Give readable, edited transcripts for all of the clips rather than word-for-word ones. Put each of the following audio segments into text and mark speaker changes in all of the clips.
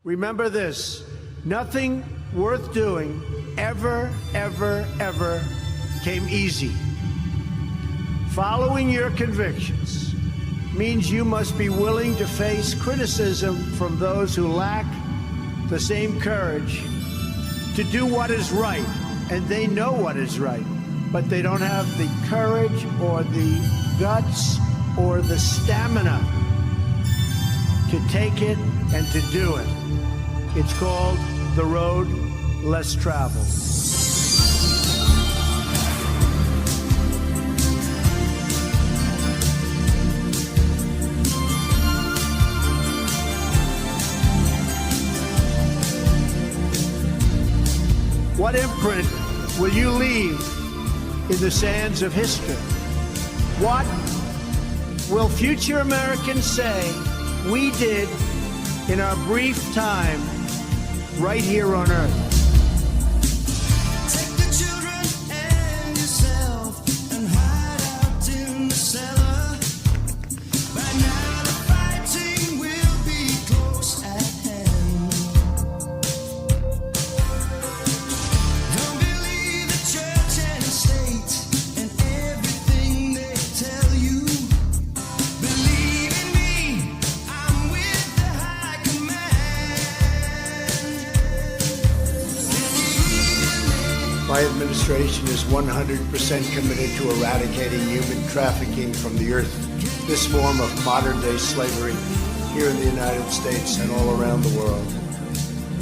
Speaker 1: Remember this, nothing worth doing ever came easy. Following your convictions means you must be willing to face criticism from those who lack the same courage to do what is right, and they know what is right, but they don't have the courage or the guts or the stamina to take it and to do it. It's called the road less traveled. What imprint will you leave in the sands of history? What will future Americans say we did in our brief time right here on Earth?
Speaker 2: Take the children and yourself and hide out in the cellar. By now the fighting will be close at hand. Don't believe the church and state and everything they tell you. Believe in me, I'm with the high command.
Speaker 1: My administration is 100% committed to eradicating human trafficking from the earth, this form of modern-day slavery here in the United States and all around the world.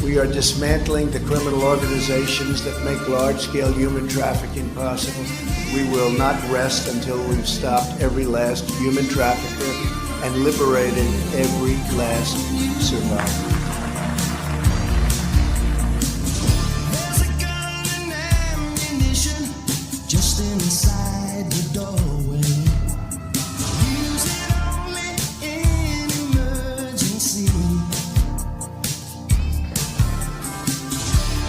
Speaker 1: We are dismantling the criminal organizations that make large-scale human trafficking possible. We will not rest until we've stopped every last human trafficker and liberated every last survivor.
Speaker 2: There's a gun and ammunition just inside the doorway. Use it only in emergency.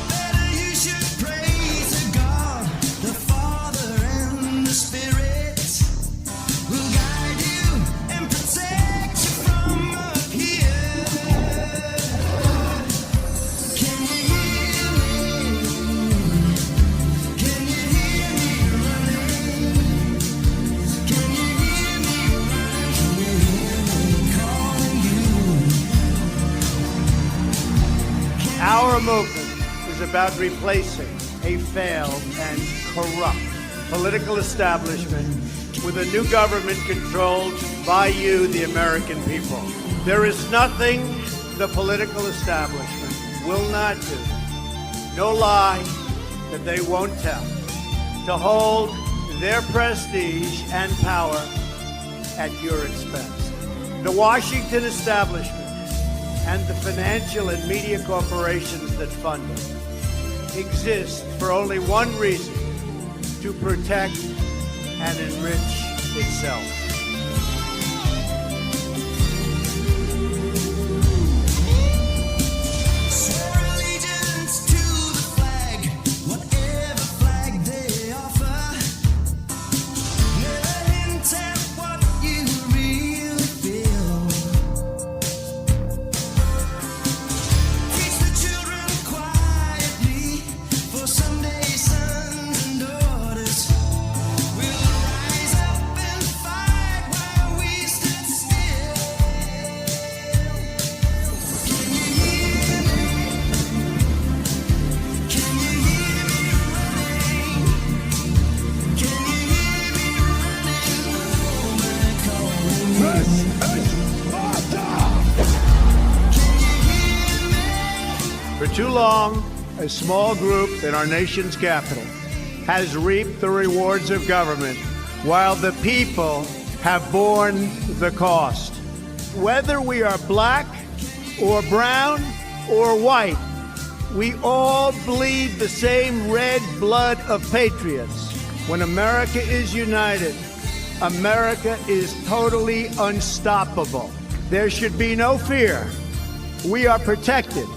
Speaker 2: Better you should pray to God, the Father and the Spirit will guide you and protect you from up here. Can you hear me? Can you hear me running? Can you hear me running? Can you hear me calling you?
Speaker 1: Our movement is about replacing a failed and corrupt political establishment with a new government controlled by you, the American people. There is nothing the political establishment will not do, no lie that they won't tell, to hold their prestige and power at your expense. The Washington establishment and the financial and media corporations that fund it exist for only one reason: to protect and enrich itself.
Speaker 2: Swear allegiance to the flag, whatever flag they offer. Never hint at what you really feel. Teach the children quietly, for someday sons and daughters will rise up and fight while we stand still. Can you hear me? Can you hear me running? Can you hear me running? Woman calling me. Can you hear me?
Speaker 1: For too long, a small group in our nation's capital has reaped the rewards of government while the people have borne the cost. Whether we are black or brown or white, we all bleed the same red blood of patriots. When America is united, America is totally unstoppable. There should be no fear. We are protected,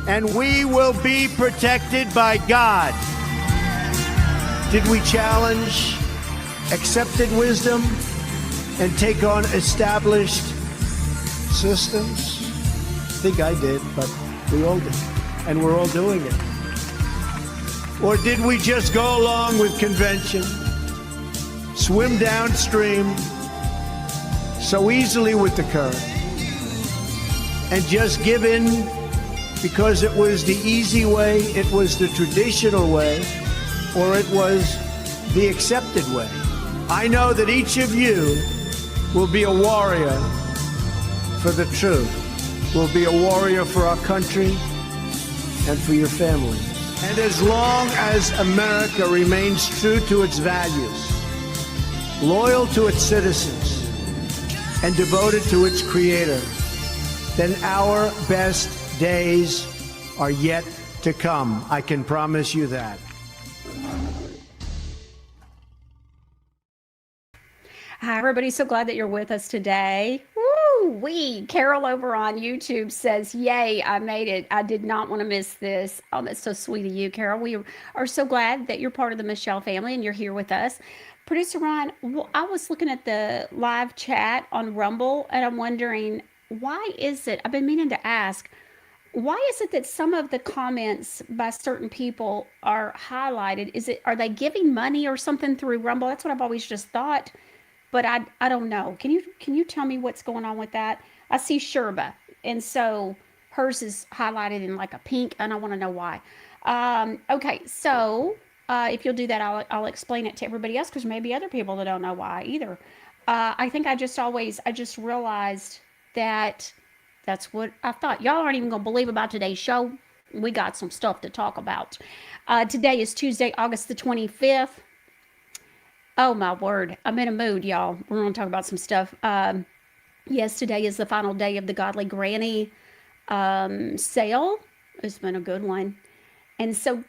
Speaker 1: and we will be protected by God. Did we challenge accepted wisdom and take on established systems? I think I did, but We all did. And we're all doing it. Or did we just go along with convention, swim downstream so easily with the current, and just give in because it was the easy way, it was the traditional way, or it was the accepted way? I know that each of you will be a warrior for the truth, will be a warrior for our country and for your family. And as long as America remains true to its values, loyal to its citizens, and devoted to its creator, then our best days are yet to come. I can promise you that.
Speaker 3: Hi, everybody. So glad that you're with us today. Woo-wee. Carol over on YouTube says, yay, I made it. I did not want to miss this. Oh, that's so sweet of you, Carol. We are so glad that you're part of the Michelle family and you're here with us. Producer Ron, I was looking at the live chat on Rumble and I'm wondering, why is it, I've been meaning to ask, why is it that some of the comments by certain people are highlighted? Are they giving money or something through Rumble? That's what I've always just thought. But I don't know. Can you tell me what's going on with that? I see Sherba, and so hers is highlighted in like a pink, and I want to know why. Okay, so if you'll do that, I'll explain it to everybody else because maybe other people that don't know why either. I think I just realized that that's what I thought. Y'all aren't even gonna believe about today's show. We got some stuff to talk about. Today is Tuesday, August the 25th. Oh my word. I'm in a mood, y'all. We're going to talk about some stuff. Yes, today is the final day of the Godly Granny sale. It's been a good one. And so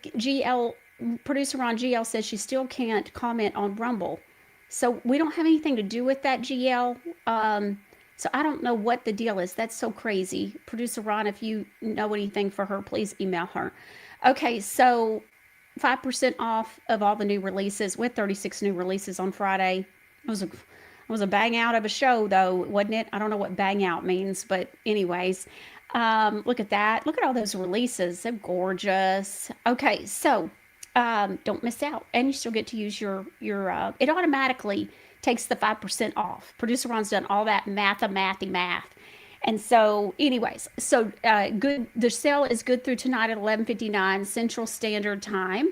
Speaker 3: producer Ron GL says she still can't comment on Rumble. So we don't have anything to do with that, GL. So I don't know what the deal is. That's so crazy. Producer Ron, if you know anything for her, please email her. Okay, so 5% off of all the new releases with 36 new releases on Friday. It was a bang out of a show though, wasn't it? I don't know what bang out means, but anyways, look at that. Look at all those releases. They're gorgeous. Okay, so don't miss out. And you still get to use your it automatically takes the 5% off. Producer Ron's done all that mathy math. And so anyways, good. The sale is good through tonight at 11:59 Central Standard Time.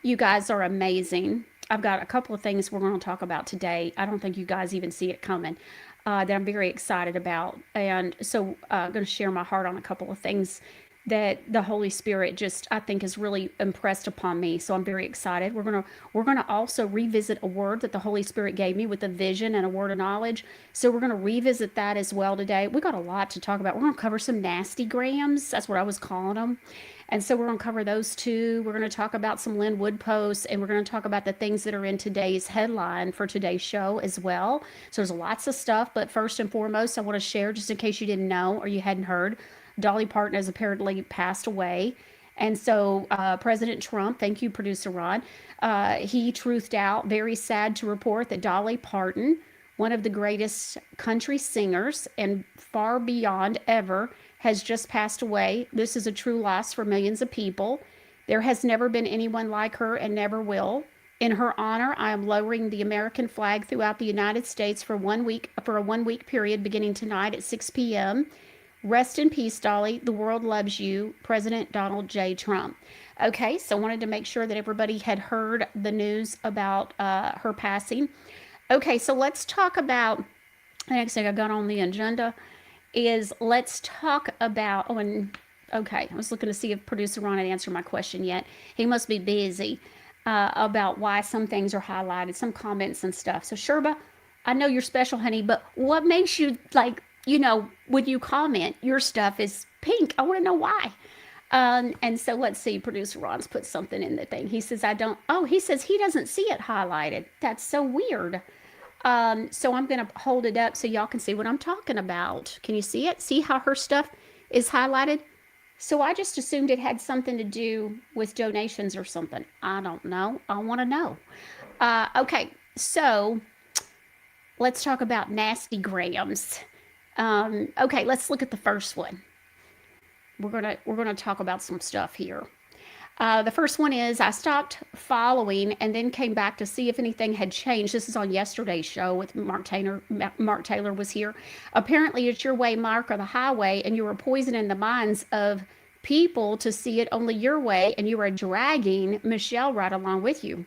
Speaker 3: You guys are amazing. I've got a couple of things we're going to talk about today. I don't think you guys even see it coming that I'm very excited about. And so I'm going to share my heart on a couple of things that the Holy Spirit just, I think, has really impressed upon me. So I'm very excited. We're gonna also revisit a word that the Holy Spirit gave me with a vision and a word of knowledge. So we're gonna revisit that as well today. We got a lot to talk about. We're gonna cover some nasty grams. That's what I was calling them. And so we're gonna cover those two. We're gonna talk about some Lynn Wood posts, and we're gonna talk about the things that are in today's headline for today's show as well. So there's lots of stuff, but first and foremost, I want to share, just in case you didn't know or you hadn't heard, Dolly Parton has apparently passed away. And so President Trump, thank you, Producer Ron, he truthed out, very sad to report that Dolly Parton, one of the greatest country singers and far beyond ever, has just passed away. This is a true loss for millions of people. There has never been anyone like her and never will. In her honor, I am lowering the American flag throughout the United States for a 1-week period beginning tonight at 6 p.m. Rest in peace, Dolly. The world loves you. President Donald J. Trump. Okay, so wanted to make sure that everybody had heard the news about her passing. Okay, so let's talk about, the next thing I got on the agenda is let's talk about, okay, I was looking to see if Producer Ron had answered my question yet. He must be busy about why some things are highlighted, some comments and stuff. So Sherba, I know you're special, honey, but what makes you when you comment, your stuff is pink. I want to know why. And so let's see, Producer Ron's put something in the thing. He says, he says he doesn't see it highlighted. That's so weird. So I'm going to hold it up so y'all can see what I'm talking about. Can you see it? See how her stuff is highlighted? So I just assumed it had something to do with donations or something. I don't know. I want to know. Okay, so let's talk about nasty grams. Okay, let's look at the first one. we're gonna talk about some stuff here. The first one is I stopped following and then came back to see if anything had changed. This is on yesterday's show with Mark Taylor. Mark Taylor was here. Apparently, it's your way, Mark, or the highway, and you were poisoning the minds of people to see it only your way, and you were dragging Michelle right along with you.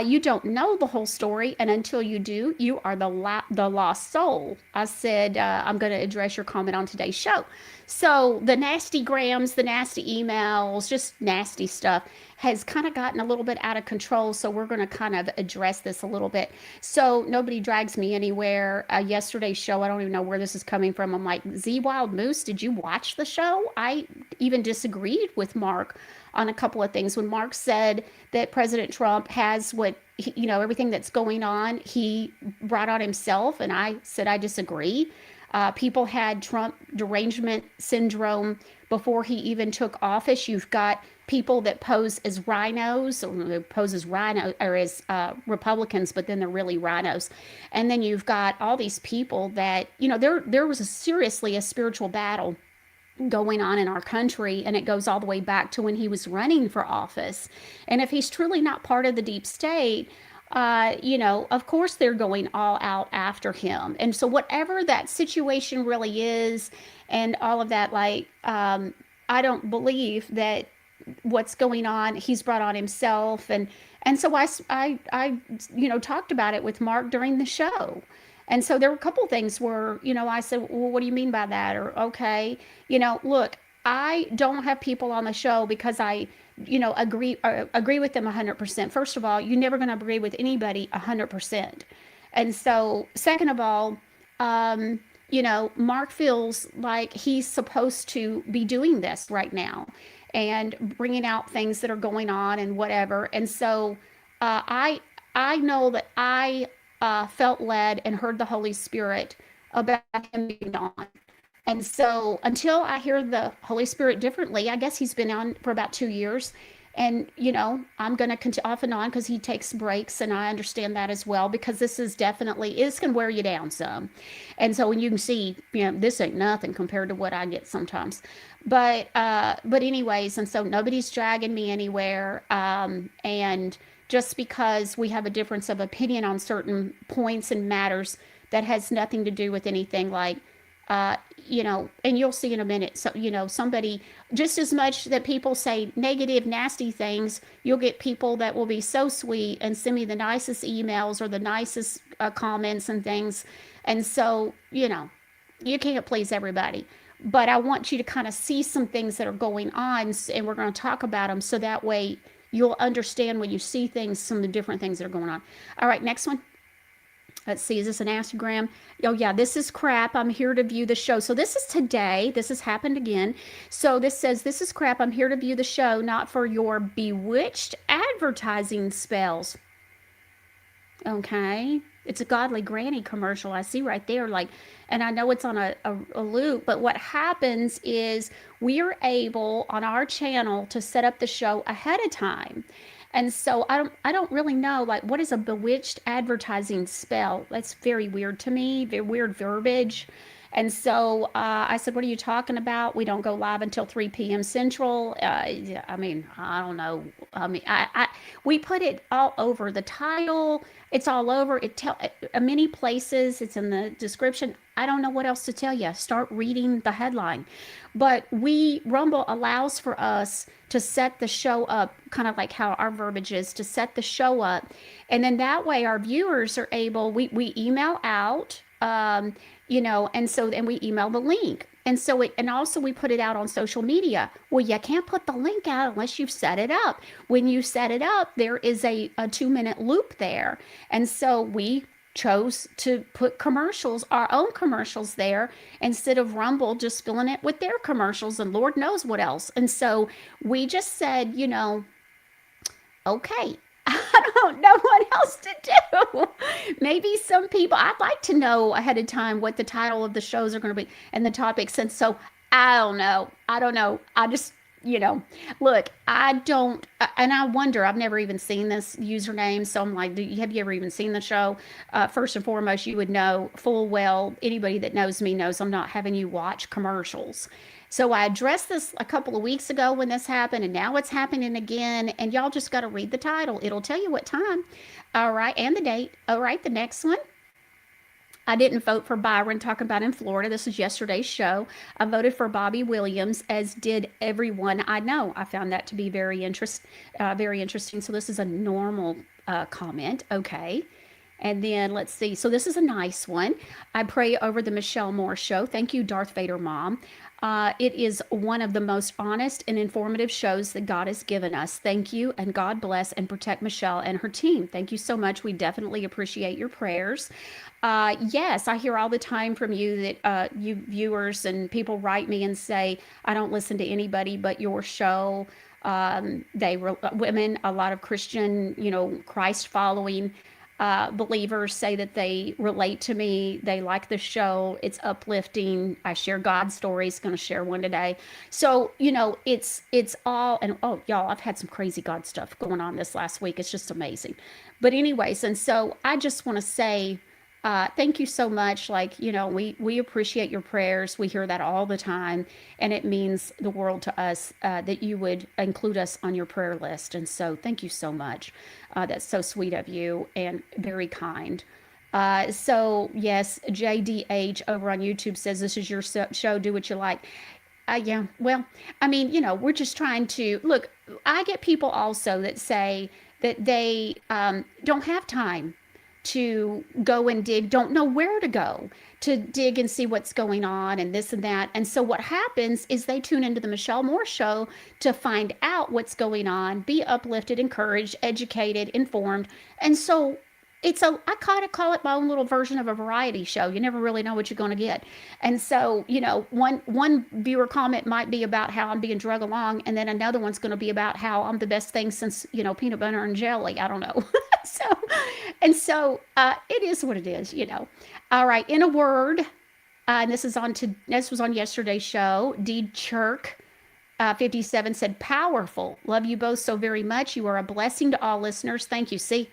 Speaker 3: You don't know the whole story, and until you do, you are the lost soul. I said, I'm going to address your comment on today's show. So the nasty grams, the nasty emails, just nasty stuff has kind of gotten a little bit out of control. So we're going to kind of address this a little bit. So nobody drags me anywhere. Yesterday's show, I don't even know where this is coming from. I'm like, Z Wild Moose, did you watch the show? I even disagreed with Mark on a couple of things. When Mark said that President Trump has everything that's going on, he brought on himself, and I said I disagree. People had Trump derangement syndrome before he even took office. You've got people that pose as rhinos, or they pose as rhino or as Republicans, but then they're really rhinos. And then you've got all these people that there was seriously a spiritual battle going on in our country, and it goes all the way back to when he was running for office. And if he's truly not part of the deep state, of course they're going all out after him. And so whatever that situation really is and all of that, I don't believe that what's going on, he's brought on himself. And so I talked about it with Mark during the show. And so there were a couple things where, I said, well, what do you mean by that? Or, okay, look, I don't have people on the show because I, agree with them 100%. First of all, you're never going to agree with anybody 100%. And so second of all, Mark feels like he's supposed to be doing this right now and bringing out things that are going on and whatever. And so I know that I felt led and heard the Holy Spirit about him being on. And so until I hear the Holy Spirit differently, I guess he's been on for about 2 years. And, I'm going to continue off and on because he takes breaks, and I understand that as well, because this is definitely, it's going to wear you down some. And so when you can see, this ain't nothing compared to what I get sometimes. But anyways, and so nobody's dragging me anywhere. And just because we have a difference of opinion on certain points and matters, that has nothing to do with anything like, and you'll see in a minute. So, somebody, just as much that people say negative, nasty things, you'll get people that will be so sweet and send me the nicest emails or the nicest comments and things. And so, you can't please everybody. But I want you to kind of see some things that are going on, and we're going to talk about them so that way you'll understand when you see things, some of the different things that are going on. All right, next one. Let's see, is this an Instagram? Oh, yeah, this is crap. I'm here to view the show. So this is today. This has happened again. So this says, this is crap. I'm here to view the show, not for your bewitched advertising spells. Okay. It's a Godly Granny commercial. I see right there. And I know it's on a loop, but what happens is we are able on our channel to set up the show ahead of time. And so I don't really know, what is a bewitched advertising spell? That's very weird to me, very weird verbiage. And so I said, what are you talking about? We don't go live until 3 p.m. Central. I don't know. We put it all over the title. It's all over. Many places. It's in the description. I don't know what else to tell you. Start reading the headline. But Rumble allows for us to set the show up, kind of like how our verbiage is, to set the show up. And then that way our viewers are able, we email out, and we email the link. And so also we put it out on social media. Well, you can't put the link out unless you've set it up. When you set it up, there is a 2-minute loop there. And so we chose to put commercials, our own commercials there, instead of Rumble just filling it with their commercials and Lord knows what else. And so we just said, okay, I don't know what else to do. Maybe some people, I'd like to know ahead of time what the title of the shows are going to be and the topics. And so I don't know. you know, look, I don't, and I wonder, I've never even seen this username. So I'm like, have you ever even seen the show? First and foremost, you would know full well, anybody that knows me knows I'm not having you watch commercials. So I addressed this a couple of weeks ago when this happened, and now it's happening again. And y'all just got to read the title. It'll tell you what time. All right. And the date. All right. The next one. I didn't vote for Byron talking about in Florida. This is yesterday's show. I voted for Bobby Williams, as did everyone I know. I found that to be very interesting. So this is a normal comment. Okay. And then let's see. So this is a nice one. I pray over the Michelle Moore show. Thank you, Darth Vader Mom. It is one of the most honest and informative shows that God has given us. Thank you, and God bless and protect Michelle and her team. Thank you so much. We definitely appreciate your prayers. Yes, I hear all the time from you that you viewers and people write me and say, I don't listen to anybody but your show. Women, a lot of Christian, Christ following believers say that they relate to me. They like the show. It's uplifting. I share God stories. Going to share one today. So it's all, and oh y'all, I've had some crazy God stuff going on this last week. It's just amazing. But anyways, and so I just want to say. Thank you so much. We appreciate your prayers. We hear that all the time, and it means the world to us that you would include us on your prayer list. And so thank you so much. That's so sweet of you and very kind. So yes, JDH over on YouTube says, this is your show. Do what you like. Yeah, well, I mean, we're just trying to look. I get people also that say that they don't have time to go and dig, don't know where to go to dig and see what's going on and this and that. And so what happens is they tune into the Michelle Moore show to find out what's going on, be uplifted, encouraged, educated, informed. And so I kind of call it my own little version of a variety show. You never really know what you're going to get. And so, one viewer comment might be about how I'm being drug along, and then another one's going to be about how I'm the best thing since, peanut butter and jelly. I don't know. so it is what it is, All right. In a word, and this was on yesterday's show. D Chirk 57 said, powerful. Love you both so very much. You are a blessing to all listeners. Thank you. See?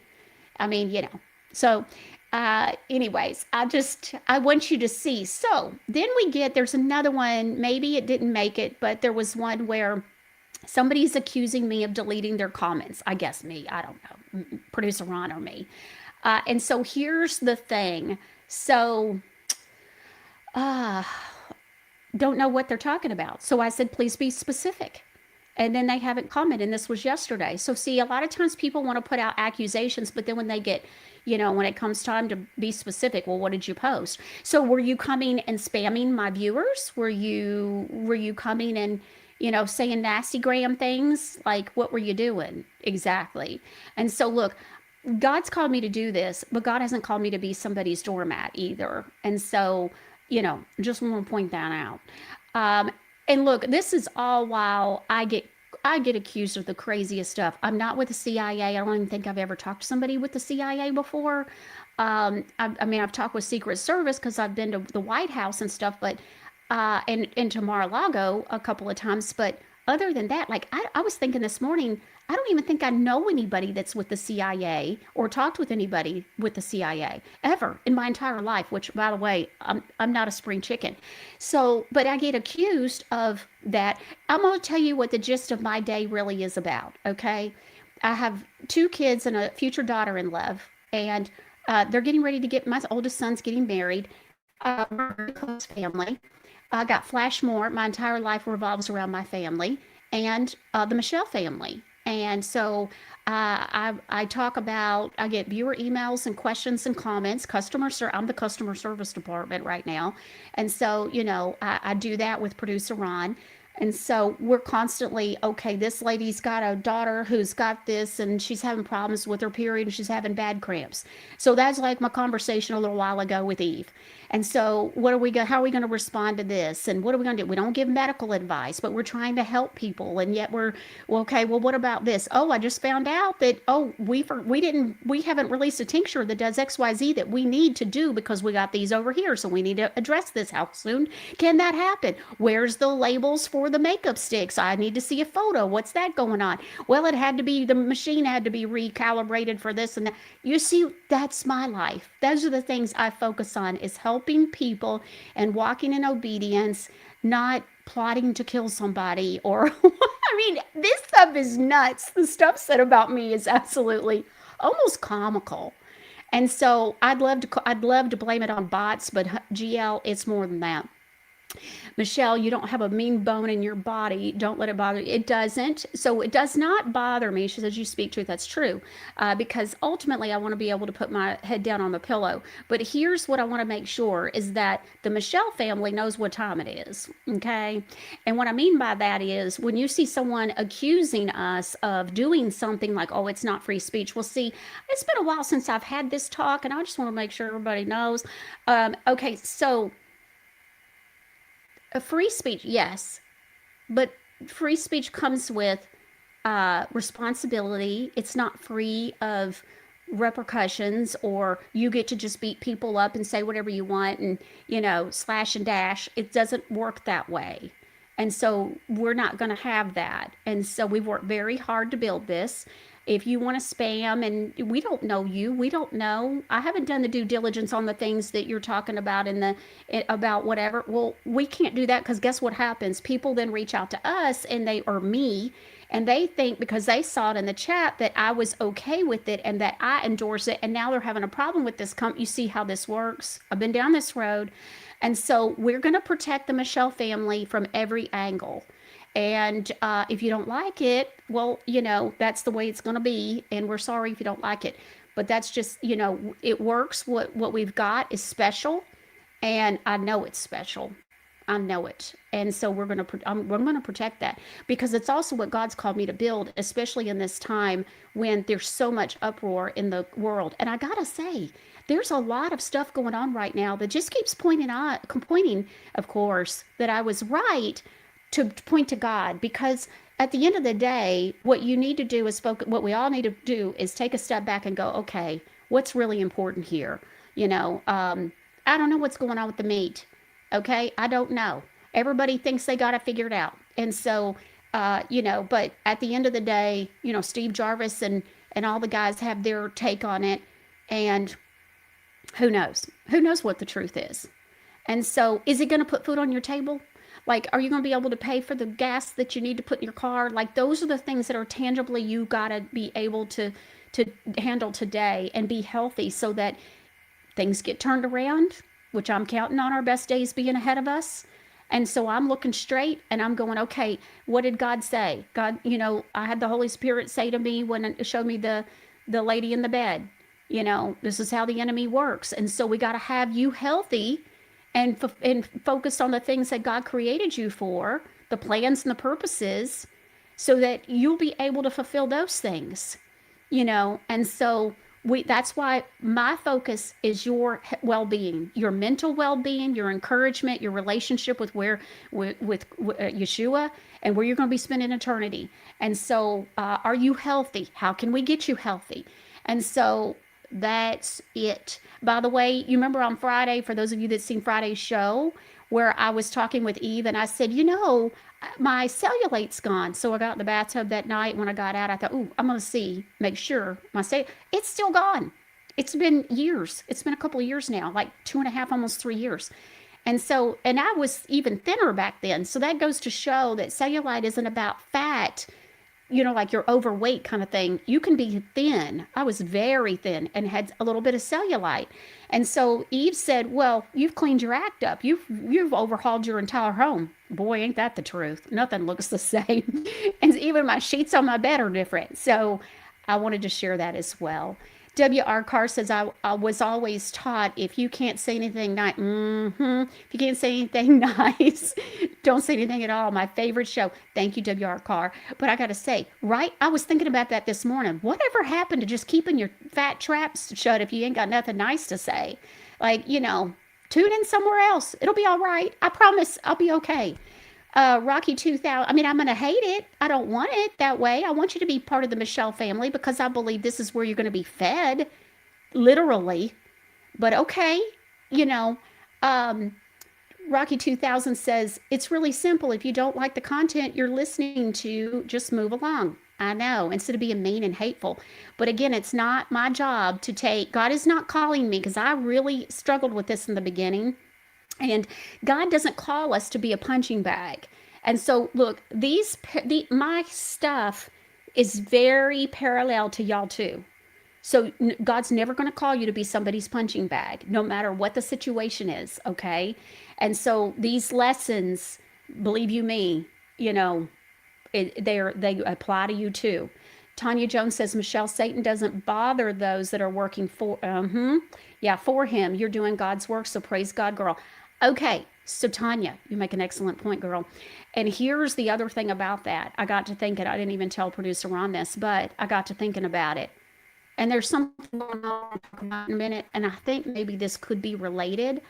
Speaker 3: I mean, so anyways, I want you to see. So then there's another one, maybe it didn't make it, but there was one where somebody's accusing me of deleting their comments. I guess me, I don't know, producer Ron or me. And so here's the thing. So, don't know what they're talking about. So I said, please be specific. And then they haven't commented, and this was yesterday. So see, a lot of times people want to put out accusations, but then when they get, when it comes time to be specific, well, what did you post? So were you coming and spamming my viewers? Were you coming and, saying nasty gram things? Like, what were you doing exactly? And so look, God's called me to do this, but God hasn't called me to be somebody's doormat either. And so, just want to point that out. And look, this is all while I get accused of the craziest stuff. I'm not with the CIA. I don't even think I've ever talked to somebody with the CIA before. I mean, I've talked with Secret Service because I've been to the White House and stuff, but and to Mar-a-Lago a couple of times. But other than that, like I was thinking this morning, I don't even think I know anybody that's with the CIA or talked with anybody with the CIA ever in my entire life, which, by the way, I'm not a spring chicken. So, but I get accused of that. I'm going to tell you what the gist of my day really is about, okay? I have 2 kids and a future daughter-in-law, and they're getting ready to my oldest son's getting married. We're a very close family. I got Flash Moore. My entire life revolves around my family and the Michelle family. And so I get viewer emails and questions and comments. I'm the customer service department right now. And so, I do that with producer Ron. And so we're constantly, okay, this lady's got a daughter who's got this and she's having problems with her period and she's having bad cramps. So that's like my conversation a little while ago with Eve. And so how are we going to respond to this? And what are we going to do? We don't give medical advice, but we're trying to help people. And yet okay, well, what about this? Oh, I just found out that, we haven't released a tincture that does XYZ that we need to do because we got these over here. So we need to address this. How soon can that happen? Where's the labels for were the makeup sticks? I need to see a photo. What's that going on? Well, it had to be, the machine had to be recalibrated for this and that. You see, that's my life. Those are the things I focus on, is helping people and walking in obedience, not plotting to kill somebody or I mean, this stuff is nuts. The stuff said about me is absolutely almost comical. And so I'd love to blame it on bots, but GL, it's more than that. Michelle, you don't have a mean bone in your body. Don't let it bother you. It doesn't. So it does not bother me. She says, you speak truth. That's true. Because ultimately, I want to be able to put my head down on the pillow. But here's what I want to make sure is that the Michelle family knows what time it is. Okay. And what I mean by that is when you see someone accusing us of doing something like, oh, it's not free speech. Well, see, it's been a while since I've had this talk, and I just want to make sure everybody knows. Okay. So, a free speech, yes, but free speech comes with responsibility. It's not free of repercussions, or you get to just beat people up and say whatever you want and, slash and dash. It doesn't work that way. And so we're not going to have that. And so we've worked very hard to build this. If you want to spam and we don't know you, we don't know. I haven't done the due diligence on the things that you're talking about about whatever. Well, we can't do that because guess what happens? People then reach out to us or me, and they think because they saw it in the chat that I was okay with it and that I endorse it, and now they're having a problem with this. You see how this works? I've been down this road. And so we're going to protect the Michelle family from every angle. And if you don't like it, well, that's the way it's going to be. And we're sorry if you don't like it. But that's just, it works. What we've got is special. And I know it's special. I know it. And so we're going to protect that, because it's also what God's called me to build, especially in this time when there's so much uproar in the world. And I got to say, there's a lot of stuff going on right now that just keeps pointing, of course, that I was right to point to God, because at the end of the day, what you need to do is focus. What we all need to do is take a step back and go, okay, what's really important here? I don't know what's going on with the meat. Okay, I don't know. Everybody thinks they got to figure it out, and so but at the end of the day, Steve Jarvis and all the guys have their take on it, and who knows? Who knows what the truth is? And so, is it going to put food on your table? Like, are you going to be able to pay for the gas that you need to put in your car? Like, those are the things that are tangibly you got to be able to handle today and be healthy so that things get turned around, which I'm counting on our best days being ahead of us. And so I'm looking straight and I'm going, okay, what did God say? God, I had the Holy Spirit say to me when it showed me the lady in the bed, this is how the enemy works. And so we got to have you healthy and focused on the things that God created you for, the plans and the purposes, so that you'll be able to fulfill those things, and so that's why my focus is your well-being, your mental well-being, your encouragement, your relationship with Yeshua, and where you're going to be spending eternity. And so, are you healthy? How can we get you healthy? And so that's it. By the way, you remember on Friday, for those of you that seen Friday's show, where I was talking with Eve and I said, my cellulate's gone. So I got in the bathtub that night. When I got out, I thought, I'm going to make sure it's still gone. It's been years. It's been a couple of years now, like 2.5, almost 3 years. And so, and I was even thinner back then. So that goes to show that cellulite isn't about fat, like you're overweight kind of thing. You can be thin. I was very thin and had a little bit of cellulite. And so Eve said, well, you've cleaned your act up. You've overhauled your entire home. Boy, ain't that the truth. Nothing looks the same. And even my sheets on my bed are different. So I wanted to share that as well. W.R. Carr says, I was always taught if you can't say anything nice, if you can't say anything nice, don't say anything at all. My favorite show. Thank you, W.R. Carr. But I got to say, right? I was thinking about that this morning. Whatever happened to just keeping your fat traps shut if you ain't got nothing nice to say? Like, tune in somewhere else. It'll be all right. I promise I'll be okay. Rocky 2000, I'm going to hate it. I don't want it that way. I want you to be part of the Michelle family because I believe this is where you're going to be fed, literally. But okay, Rocky 2000 says, it's really simple. If you don't like the content you're listening to, just move along. I know, instead of being mean and hateful. But again, it's not my job to take, God is not calling me, because I really struggled with this in the beginning. And God doesn't call us to be a punching bag. And so, look, my stuff is very parallel to y'all too. So God's never going to call you to be somebody's punching bag, no matter what the situation is, okay? And so these lessons, believe you me, you know, they apply to you too. Tanya Jones says, Michelle, Satan doesn't bother those that are working for him. You're doing God's work, so praise God, girl. Okay, so Tanya, you make an excellent point, girl. And here's the other thing about that. I got to thinking, I didn't even tell producer Ron this, but I got to thinking about it. And there's something going on in a minute, and I think maybe this could be related.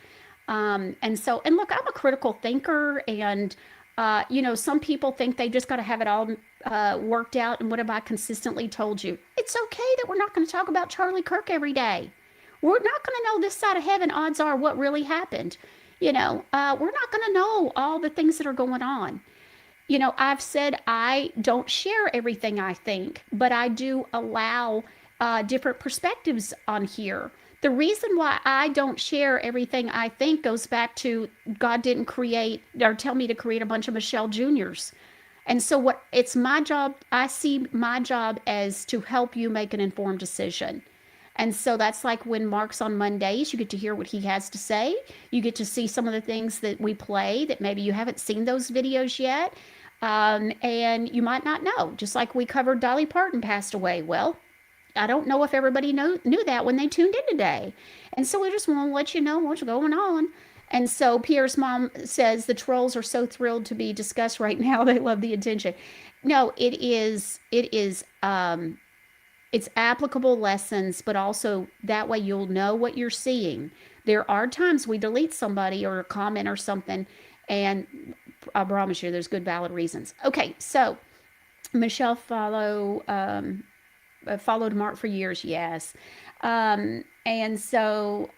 Speaker 3: And look, I'm a critical thinker, and some people think they just got to have it all worked out. And what have I consistently told you? It's okay that we're not going to talk about Charlie Kirk every day. We're not going to know this side of heaven, odds are, what really happened. We're not going to know all the things that are going on. I've said I don't share everything I think, but I do allow different perspectives on here. The reason why I don't share everything I think goes back to God didn't create or tell me to create a bunch of Michelle Juniors. And so it's my job, I see my job as to help you make an informed decision. And so that's like when Mark's on Mondays, you get to hear what he has to say. You get to see some of the things that we play that maybe you haven't seen those videos yet. And you might not know, just like we covered Dolly Parton passed away. Well, I don't know if everybody knew that when they tuned in today. And so we just want to let you know what's going on. And so Pierre's mom says the trolls are so thrilled to be discussed right now. They love the attention. No, it's applicable lessons, but also that way you'll know what you're seeing. There are times we delete somebody or a comment or something, and I promise you there's good valid reasons. Okay, so Michelle followed Mark for years, yes. And so,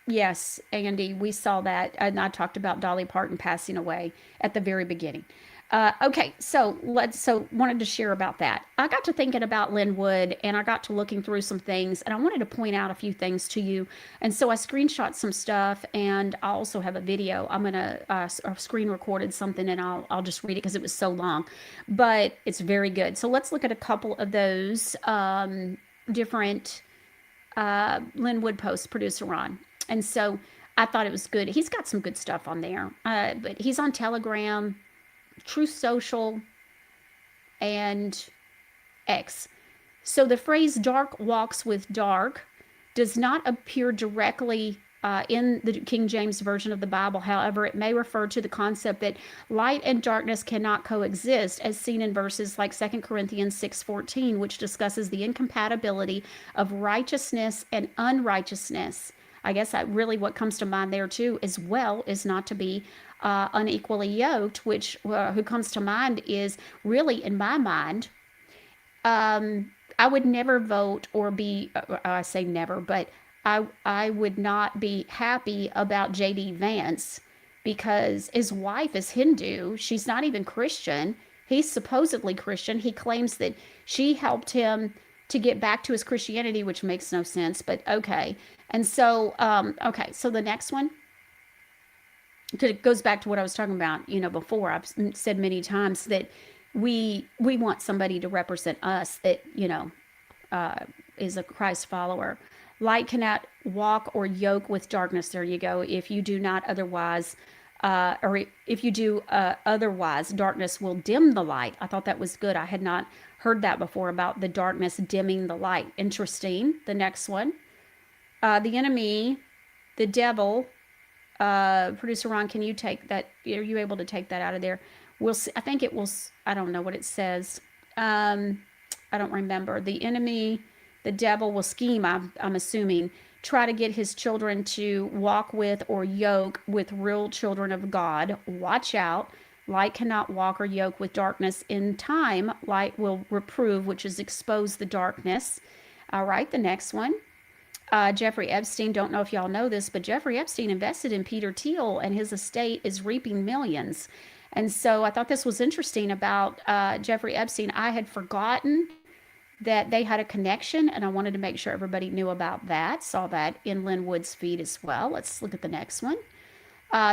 Speaker 3: yes, Andy, we saw that. And I talked about Dolly Parton passing away at the very beginning. Okay, so wanted to share about that. I got to thinking about Linwood, and I got to looking through some things, and I wanted to point out a few things to you. And so I screenshot some stuff, and I also have a video. I'm gonna screen recorded something, and I'll just read it because it was so long, but it's very good. So let's look at a couple of those different Linwood posts, producer Ron. And so I thought it was good. He's got some good stuff on there, but he's on Telegram, Truth Social, and X. So the phrase dark walks with dark does not appear directly in the King James Version of the Bible. However, it may refer to the concept that light and darkness cannot coexist, as seen in verses like 2 Corinthians 6:14, which discusses the incompatibility of righteousness and unrighteousness. I guess really what comes to mind there too as well is not to be unequally yoked, which who comes to mind is really, in my mind, I would never vote or be, I say never, but I would not be happy about J.D. Vance because his wife is Hindu. She's not even Christian. He's supposedly Christian. He claims that she helped him to get back to his Christianity, which makes no sense, but okay. And so, so the next one, it goes back to what I was talking about, before. I've said many times that we want somebody to represent us that, is a Christ follower. Light cannot walk or yoke with darkness. There you go. If you do not otherwise, or if you do otherwise, darkness will dim the light. I thought that was good. I had not heard that before about the darkness dimming the light. Interesting. The next one. The enemy, the devil, producer Ron, can you take that? Are you able to take that out of there? We'll see. I think it will. I don't know what it says. I don't remember. The enemy, the devil will scheme, I'm assuming, try to get his children to walk with or yoke with real children of God. Watch out. Light cannot walk or yoke with darkness. In time, light will reprove, which is expose the darkness. All right, the next one. Jeffrey Epstein, don't know if y'all know this, but Jeffrey Epstein invested in Peter Thiel and his estate is reaping millions. And so I thought this was interesting about Jeffrey Epstein. I had forgotten that they had a connection, and I wanted to make sure everybody knew about that. Saw that in Linwood's feed as well. Let's look at the next one.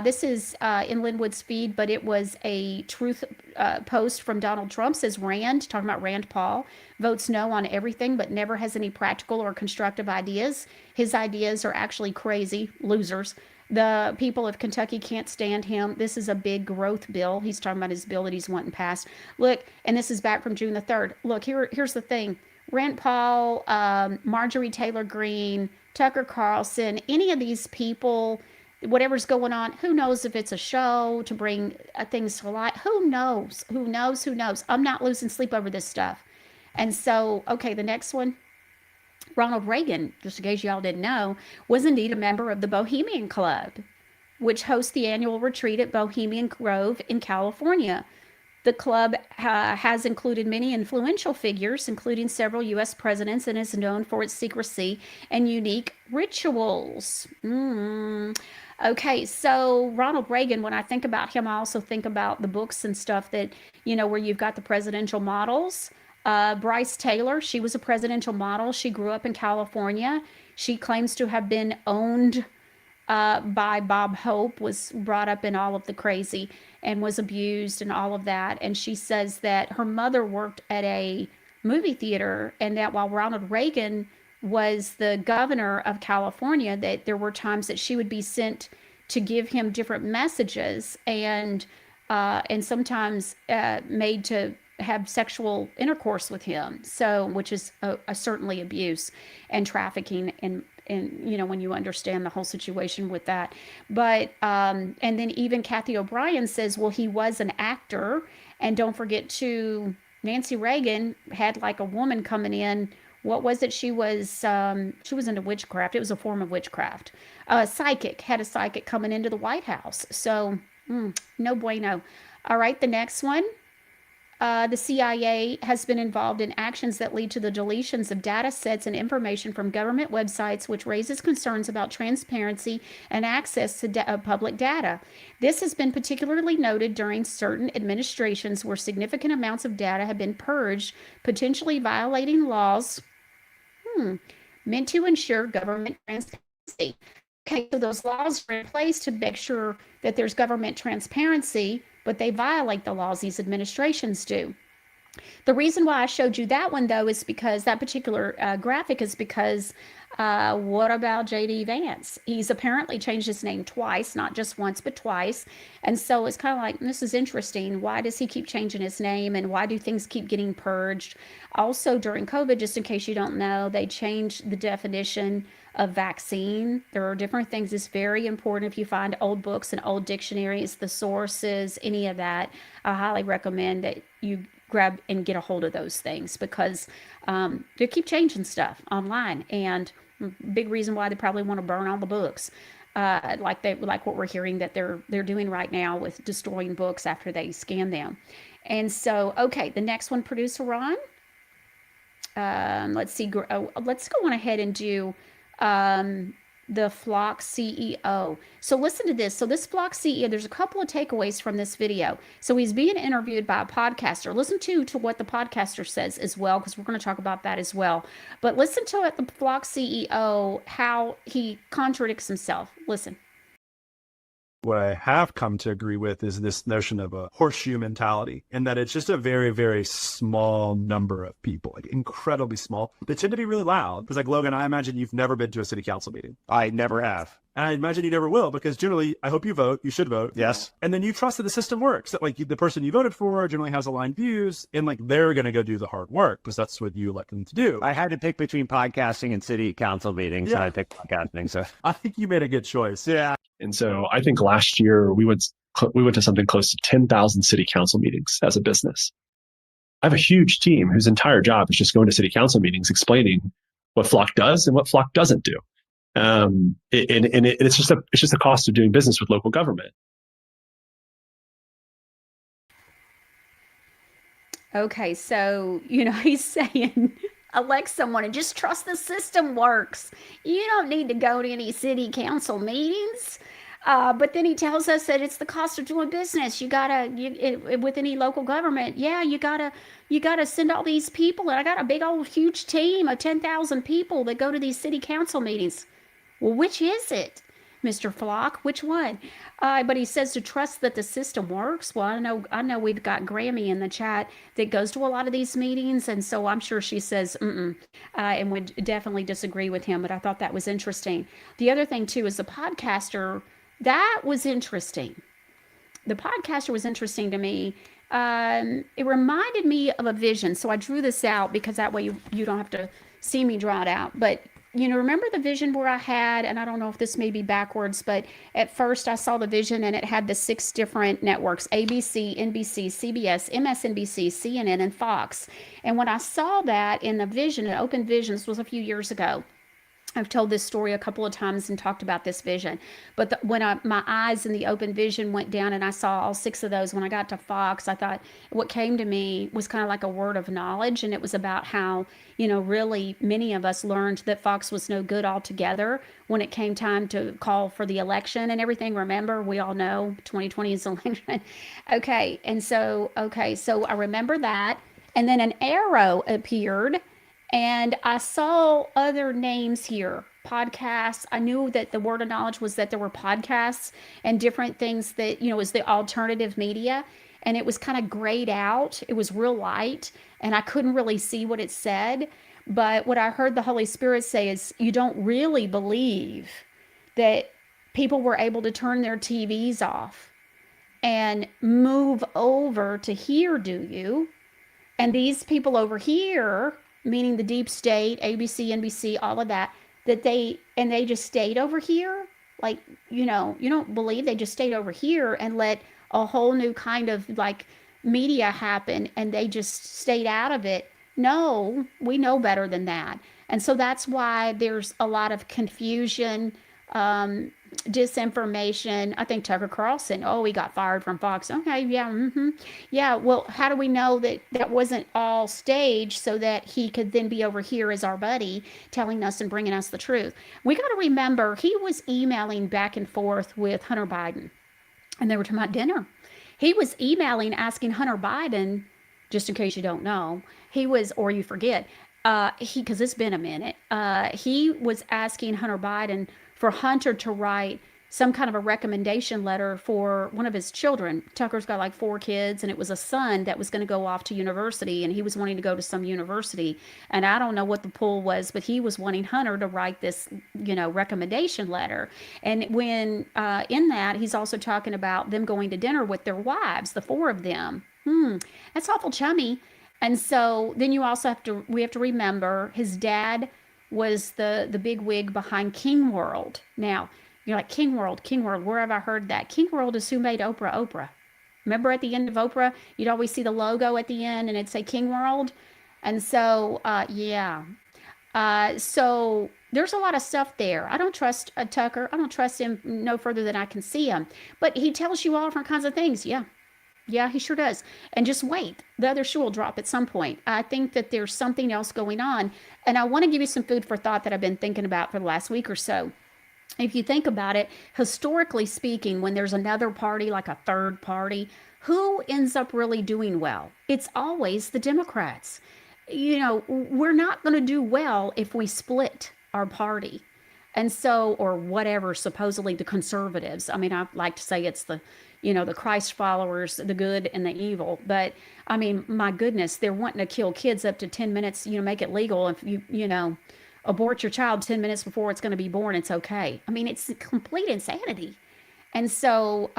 Speaker 3: This is in Linwood's feed, but it was a truth post from Donald Trump. Says Rand, talking about Rand Paul, votes no on everything, but never has any practical or constructive ideas. His ideas are actually crazy, losers. The people of Kentucky can't stand him. This is a big growth bill. He's talking about his bill that he's wanting passed. Look, and this is back from June the 3rd. Look, here's the thing. Rand Paul, Marjorie Taylor Greene, Tucker Carlson, any of these people, whatever's going on, who knows if it's a show to bring things to light? Who knows? Who knows? Who knows? I'm not losing sleep over this stuff. And so, okay, the next one. Ronald Reagan, just in case y'all didn't know, was indeed a member of the Bohemian Club, which hosts the annual retreat at Bohemian Grove in California. The club has included many influential figures, including several U.S. presidents, and is known for its secrecy and unique rituals. Okay, so Ronald Reagan, when I think about him, I also think about the books and stuff that, where you've got the presidential models. Bryce Taylor, she was a presidential model. She grew up in California. She claims to have been owned by Bob Hope, was brought up in all of the crazy and was abused and all of that. And she says that her mother worked at a movie theater, and that while Ronald Reagan was the governor of California, that there were times that she would be sent to give him different messages, and sometimes made to have sexual intercourse with him. So, which is certainly abuse and trafficking, and when you understand the whole situation with that. But and then even Kathy O'Brien says, well, he was an actor, and don't forget to Nancy Reagan had like a woman coming in. What was it? She was into witchcraft. It was a form of witchcraft. Psychic, had a psychic coming into the White House. So no bueno. All right, the next one. The CIA has been involved in actions that lead to the deletions of data sets and information from government websites, which raises concerns about transparency and access to public data. This has been particularly noted during certain administrations where significant amounts of data have been purged, potentially violating laws meant to ensure government transparency. Okay, so those laws are in place to make sure that there's government transparency, but they violate the laws these administrations do. The reason why I showed you that one, though, is because that particular graphic is because what about J.D. Vance? He's apparently changed his name twice, not just once, but twice. And so it's kind of like, this is interesting. Why does he keep changing his name, and why do things keep getting purged? Also, during COVID, just in case you don't know, they changed the definition of vaccine. There are different things. It's very important. If you find old books and old dictionaries, the sources, any of that, I highly recommend that you grab and get a hold of those things, because they keep changing stuff online, and big reason why they probably want to burn all the books, like what we're hearing that they're doing right now with destroying books after they scan them. And so, okay, the next one, producer Ron. Let's see. Let's go on ahead and do the Flock CEO. So listen to this. So this Flock CEO, there's a couple of takeaways from this video. So he's being interviewed by a podcaster. Listen to what the podcaster says as well, because we're going to talk about that as well. But listen to it, the Flock CEO, how he contradicts himself. Listen.
Speaker 4: What I have come to agree with is this notion of a horseshoe mentality, and that it's just a very, very small number of people, like incredibly small. They tend to be really loud. Because like Logan, I imagine you've never been to a city council meeting.
Speaker 5: I never have.
Speaker 4: And I imagine you never will, because generally, I hope you vote. You should vote.
Speaker 5: Yes.
Speaker 4: And then you trust that the system works. That like the person you voted for generally has aligned views, and like they're going to go do the hard work because that's what you elect them to do.
Speaker 5: I had to pick between podcasting and city council meetings, and I picked podcasting. So
Speaker 4: I think you made a good choice.
Speaker 5: yeah.
Speaker 6: And so I think last year we went to something close to 10,000 city council meetings as a business. I have a huge team whose entire job is just going to city council meetings, explaining what Flock does and what Flock doesn't do. It's just a cost of doing business with local government.
Speaker 3: Okay, so he's saying elect someone and just trust the system works. You don't need to go to any city council meetings. But then he tells us that it's the cost of doing business. With any local government, yeah, you gotta send all these people. And I got a big old huge team of 10,000 people that go to these city council meetings. Well, which is it, Mr. Flock? Which one? But he says to trust that the system works. Well, I know we've got Grammy in the chat that goes to a lot of these meetings, and so I'm sure she says, and would definitely disagree with him. But I thought that was interesting. The other thing too is the podcaster. That was interesting. The podcaster was interesting to me. It reminded me of a vision, so I drew this out because that way you don't have to see me draw it out. But remember the vision where I had, and I don't know if this may be backwards, but at first I saw the vision and it had the 6 different networks: ABC, NBC, CBS, MSNBC, CNN, and Fox. And when I saw that in the vision, an open vision, this was a few years ago. I've told this story a couple of times and talked about this vision. But when my eyes in the open vision went down and I saw all 6 of those, when I got to Fox, I thought what came to me was kind of like a word of knowledge. And it was about how, really many of us learned that Fox was no good altogether when it came time to call for the election and everything. Remember, we all know 2020 is election. Okay. So I remember that. And then an arrow appeared. And I saw other names here, podcasts. I knew that the word of knowledge was that there were podcasts and different things that, was the alternative media. And it was kind of grayed out. It was real light and I couldn't really see what it said. But what I heard the Holy Spirit say is, you don't really believe that people were able to turn their TVs off and move over to here, do you? And these people over here, meaning the deep state, ABC, NBC, all of that, they just stayed over here. Like, you don't believe they just stayed over here and let a whole new kind of like media happen and they just stayed out of it. No, we know better than that. And so that's why there's a lot of confusion, disinformation. I think Tucker Carlson, he got fired from Fox. Okay, yeah, yeah. Well, how do we know that that wasn't all staged so that he could then be over here as our buddy telling us and bringing us the truth? We got to remember he was emailing back and forth with Hunter Biden, and they were talking about dinner. He was emailing asking Hunter Biden, just in case you don't know, or you forget, because it's been a minute, he was asking Hunter Biden for Hunter to write some kind of a recommendation letter for one of his children. Tucker's got like 4 kids, and it was a son that was going to go off to university, and he was wanting to go to some university. And I don't know what the pull was, but he was wanting Hunter to write this, recommendation letter. And when in that, he's also talking about them going to dinner with their wives, the 4 of them. That's awful chummy. And so then we have to remember his dad was the big wig behind King World. Now, you're like, King World, where have I heard that? King World is who made Oprah. Remember at the end of Oprah, you'd always see the logo at the end and it'd say King World. And so, yeah. So there's a lot of stuff there. I don't trust Tucker. I don't trust him no further than I can see him. But he tells you all different kinds of things. Yeah, he sure does. And just wait. The other shoe will drop at some point. I think that there's something else going on. And I want to give you some food for thought that I've been thinking about for the last week or so. If you think about it, historically speaking, when there's another party, like a third party, who ends up really doing well? It's always the Democrats. We're not going to do well if we split our party. And so, or whatever, supposedly the conservatives. I mean, I like to say it's the Christ followers, the good and the evil. But I mean, my goodness, they're wanting to kill kids up to 10 minutes, make it legal. If you abort your child 10 minutes before it's going to be born, it's okay. I mean, it's complete insanity. And so,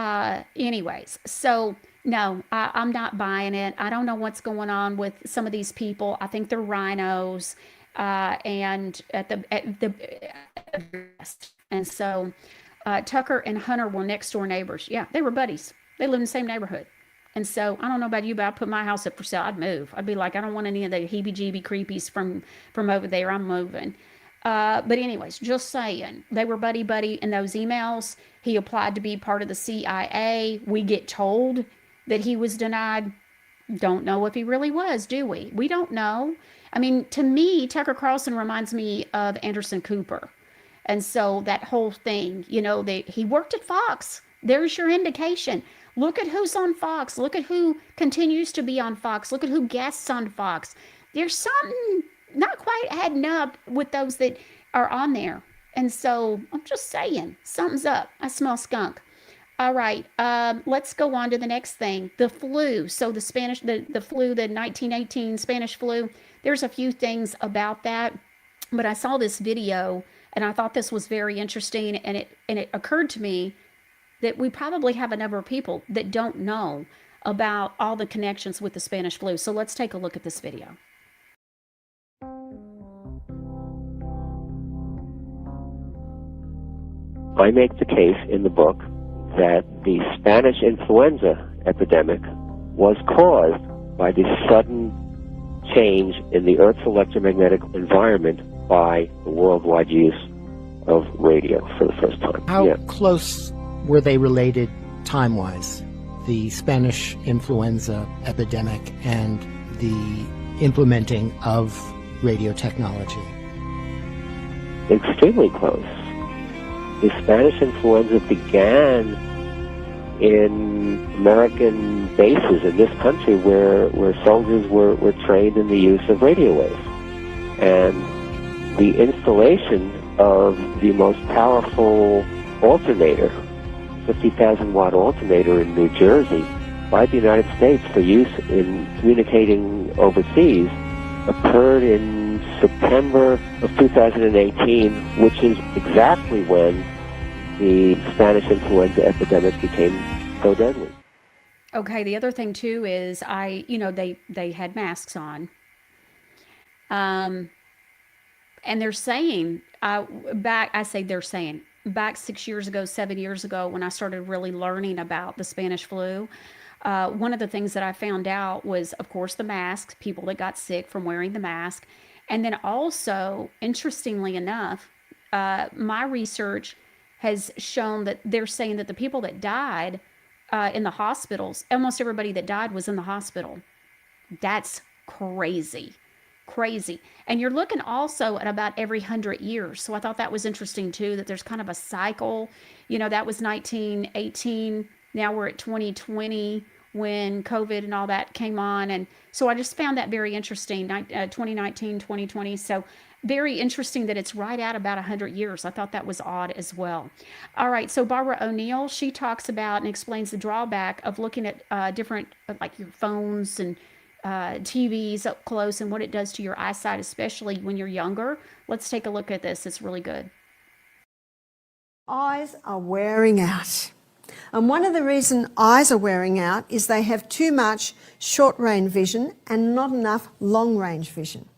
Speaker 3: anyways, so no, I'm not buying it. I don't know what's going on with some of these people. I think they're rhinos, and and so Tucker and Hunter were next door neighbors. Yeah, they were buddies. They lived in the same neighborhood. And so I don't know about you, but I'd put my house up for sale. I'd move. I'd be like, I don't want any of the heebie-jeebie creepies from over there. I'm moving. But anyways, just saying, they were buddy in those emails. He applied to be part of the CIA. We get told that he was denied. Don't know if he really was, do we? We don't know. I mean, to me, Tucker Carlson reminds me of Anderson Cooper. And so that whole thing, he worked at Fox. There's your indication. Look at who's on Fox. Look at who continues to be on Fox. Look at who guests on Fox. There's something not quite adding up with those that are on there. And so I'm just saying, something's up. I smell skunk. All right, let's go on to the next thing. The flu. So the flu, the 1918 Spanish flu. There's a few things about that, but I saw this video and I thought this was very interesting, and it occurred to me that we probably have a number of people that don't know about all the connections with the Spanish flu. So let's take a look at this video.
Speaker 7: I make the case in the book that the Spanish influenza epidemic was caused by the sudden change in the Earth's electromagnetic environment by the worldwide use of radio for the first time.
Speaker 8: How close were they related time-wise, the Spanish influenza epidemic and the implementing of radio technology?
Speaker 7: Extremely close. The Spanish influenza began in American bases in this country where soldiers were trained in the use of radio waves. And the installation of the most powerful alternator, 50,000 watt alternator in New Jersey by the United States for use in communicating overseas occurred in September of 2018, which is exactly when the Spanish influenza epidemic became so deadly.
Speaker 3: Okay, the other thing too is they had masks on. And they're saying, back 6 years ago, 7 years ago, when I started really learning about the Spanish flu, one of the things that I found out was, of course, the masks, people that got sick from wearing the mask. And then also, interestingly enough, my research has shown that they're saying that the people that died in the hospitals, almost everybody that died was in the hospital. That's crazy. And you're looking also at about every 100 years. So I thought that was interesting too, that there's kind of a cycle. That was 1918. Now we're at 2020 when COVID and all that came on. And so I just found that very interesting, 2019, 2020. So very interesting that it's right at about 100 years. I thought that was odd as well. All right, so Barbara O'Neill, she talks about and explains the drawback of looking at different, like your phones and TVs up close and what it does to your eyesight, especially when you're younger. Let's take a look at this. It's really good.
Speaker 9: Eyes are wearing out. And one of the reasons eyes are wearing out is they have too much short-range vision and not enough long-range vision.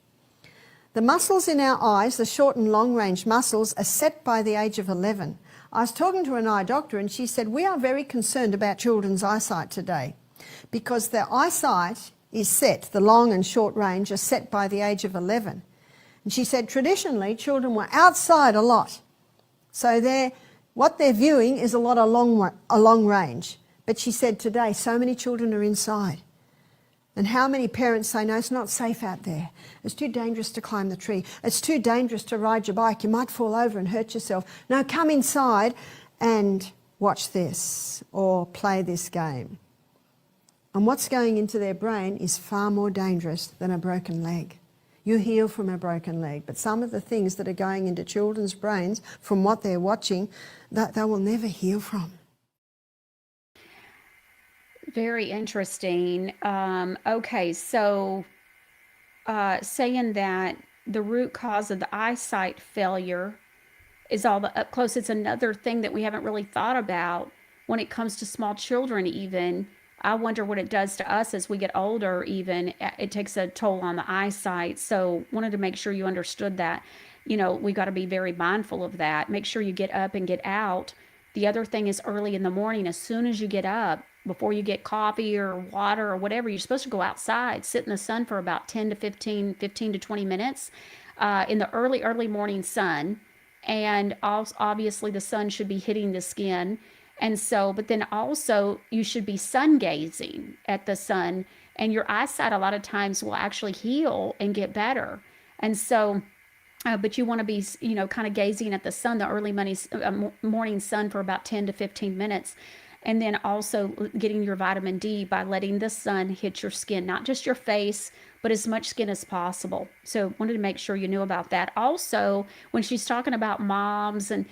Speaker 9: The muscles in our eyes, the short and long-range muscles, are set by the age of 11. I was talking to an eye doctor and she said, we are very concerned about children's eyesight today because their eyesight is set, the long and short range are set by the age of 11. And she said traditionally children were outside a lot. So what they're viewing is a lot of long range. But she said today so many children are inside. And how many parents say, no, it's not safe out there. It's too dangerous to climb the tree. It's too dangerous to ride your bike. You might fall over and hurt yourself. No, come inside and watch this or play this game. And what's going into their brain is far more dangerous than a broken leg. You heal from a broken leg, but some of the things that are going into children's brains from what they're watching, that they will never heal from.
Speaker 3: Very interesting. Okay, so saying that the root cause of the eyesight failure is all the up close. It's another thing that we haven't really thought about when it comes to small children even. I wonder what it does to us as we get older even. It takes a toll on the eyesight. So wanted to make sure you understood that. We got to be very mindful of that. Make sure you get up and get out. The other thing is early in the morning, as soon as you get up, before you get coffee or water or whatever, you're supposed to go outside, sit in the sun for about 15 to 20 minutes in the early morning sun. And also, obviously the sun should be hitting the skin. And so, but then also you should be sun gazing at the sun and your eyesight a lot of times will actually heal and get better. And so, but you want to be, kind of gazing at the sun, the early morning sun for about 10 to 15 minutes. And then also getting your vitamin D by letting the sun hit your skin, not just your face, but as much skin as possible. So wanted to make sure you knew about that. Also, when she's talking about moms and,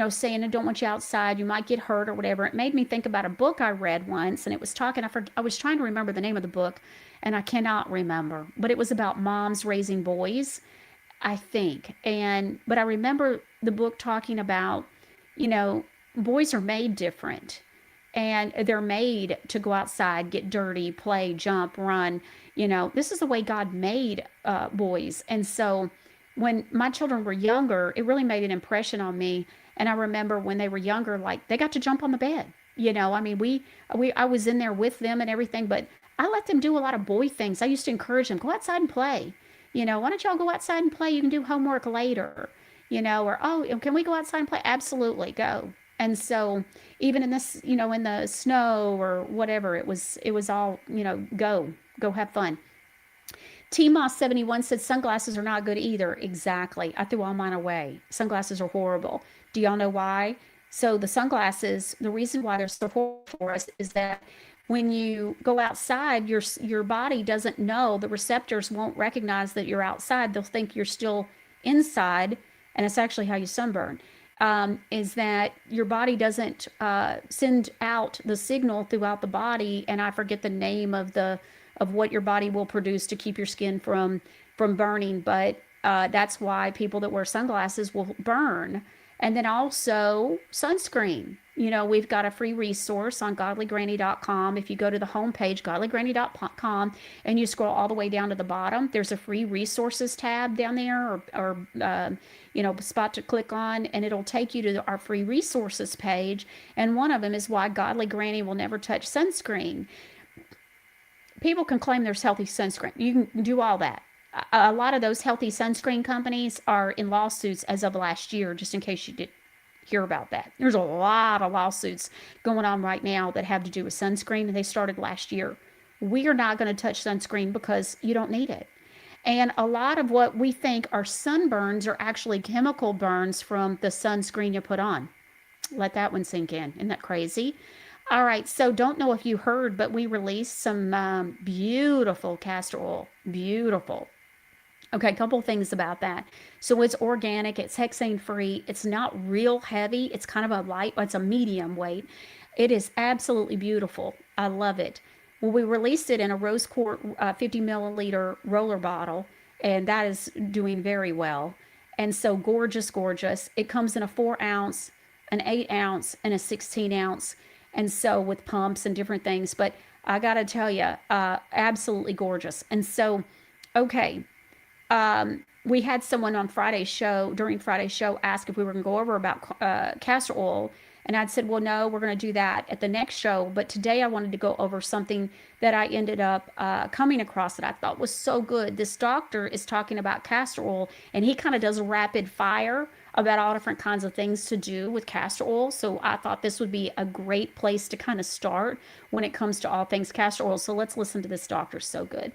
Speaker 3: saying, I don't want you outside, you might get hurt or whatever, it made me think about a book I read once, and it was talking, I was trying to remember the name of the book, and I cannot remember, but it was about moms raising boys, I think. But I remember the book talking about, boys are made different. And they're made to go outside, get dirty, play, jump, run. This is the way God made boys. And so when my children were younger, it really made an impression on me. And I remember when they were younger, like they got to jump on the bed. I was in there with them and everything, but I let them do a lot of boy things. I used to encourage them, go outside and play. Why don't y'all go outside and play? You can do homework later, or, oh, can we go outside and play? Absolutely, go. And so even in this, in the snow or whatever, it was all, go have fun. TMOS71 said sunglasses are not good either. Exactly. I threw all mine away. Sunglasses are horrible. Do y'all know why? So the sunglasses, the reason why they're so horrible for us is that when you go outside, your body doesn't know, the receptors won't recognize that you're outside. They'll think you're still inside, and it's actually how you sunburn. Is that your body doesn't send out the signal throughout the body, and I forget the name of what your body will produce to keep your skin from burning, but that's why people that wear sunglasses will burn. And then also sunscreen. We've got a free resource on godlygranny.com. If you go to the homepage, godlygranny.com, and you scroll all the way down to the bottom, there's a free resources tab down there, or spot to click on, and it'll take you to our free resources page. And one of them is why Godly Granny will never touch sunscreen. People can claim there's healthy sunscreen. You can do all that. A lot of those healthy sunscreen companies are in lawsuits as of last year, just in case you did hear about that. There's a lot of lawsuits going on right now that have to do with sunscreen, and they started last year. We are not going to touch sunscreen because you don't need it. And a lot of what we think are sunburns are actually chemical burns from the sunscreen you put on. Let that one sink in. Isn't that crazy? All right, so don't know if you heard, but we released some beautiful castor oil. Beautiful. Okay, a couple of things about that. So it's organic, it's hexane free, it's not real heavy, it's kind of it's a medium weight. It is absolutely beautiful. I love it. Well, we released it in a rose quartz 50 milliliter roller bottle, and that is doing very well. And so gorgeous, gorgeous. It comes in a 4 ounce, an 8 ounce, and a 16 ounce. And so with pumps and different things, but I got to tell you, absolutely gorgeous. And so, okay. We had someone on during Friday's show, ask if we were going to go over about castor oil. And I'd said, well, no, we're going to do that at the next show. But today I wanted to go over something that I ended up coming across that I thought was so good. This doctor is talking about castor oil, and he kind of does a rapid fire about all different kinds of things to do with castor oil. So I thought this would be a great place to kind of start when it comes to all things castor oil. So let's listen to this doctor. So good.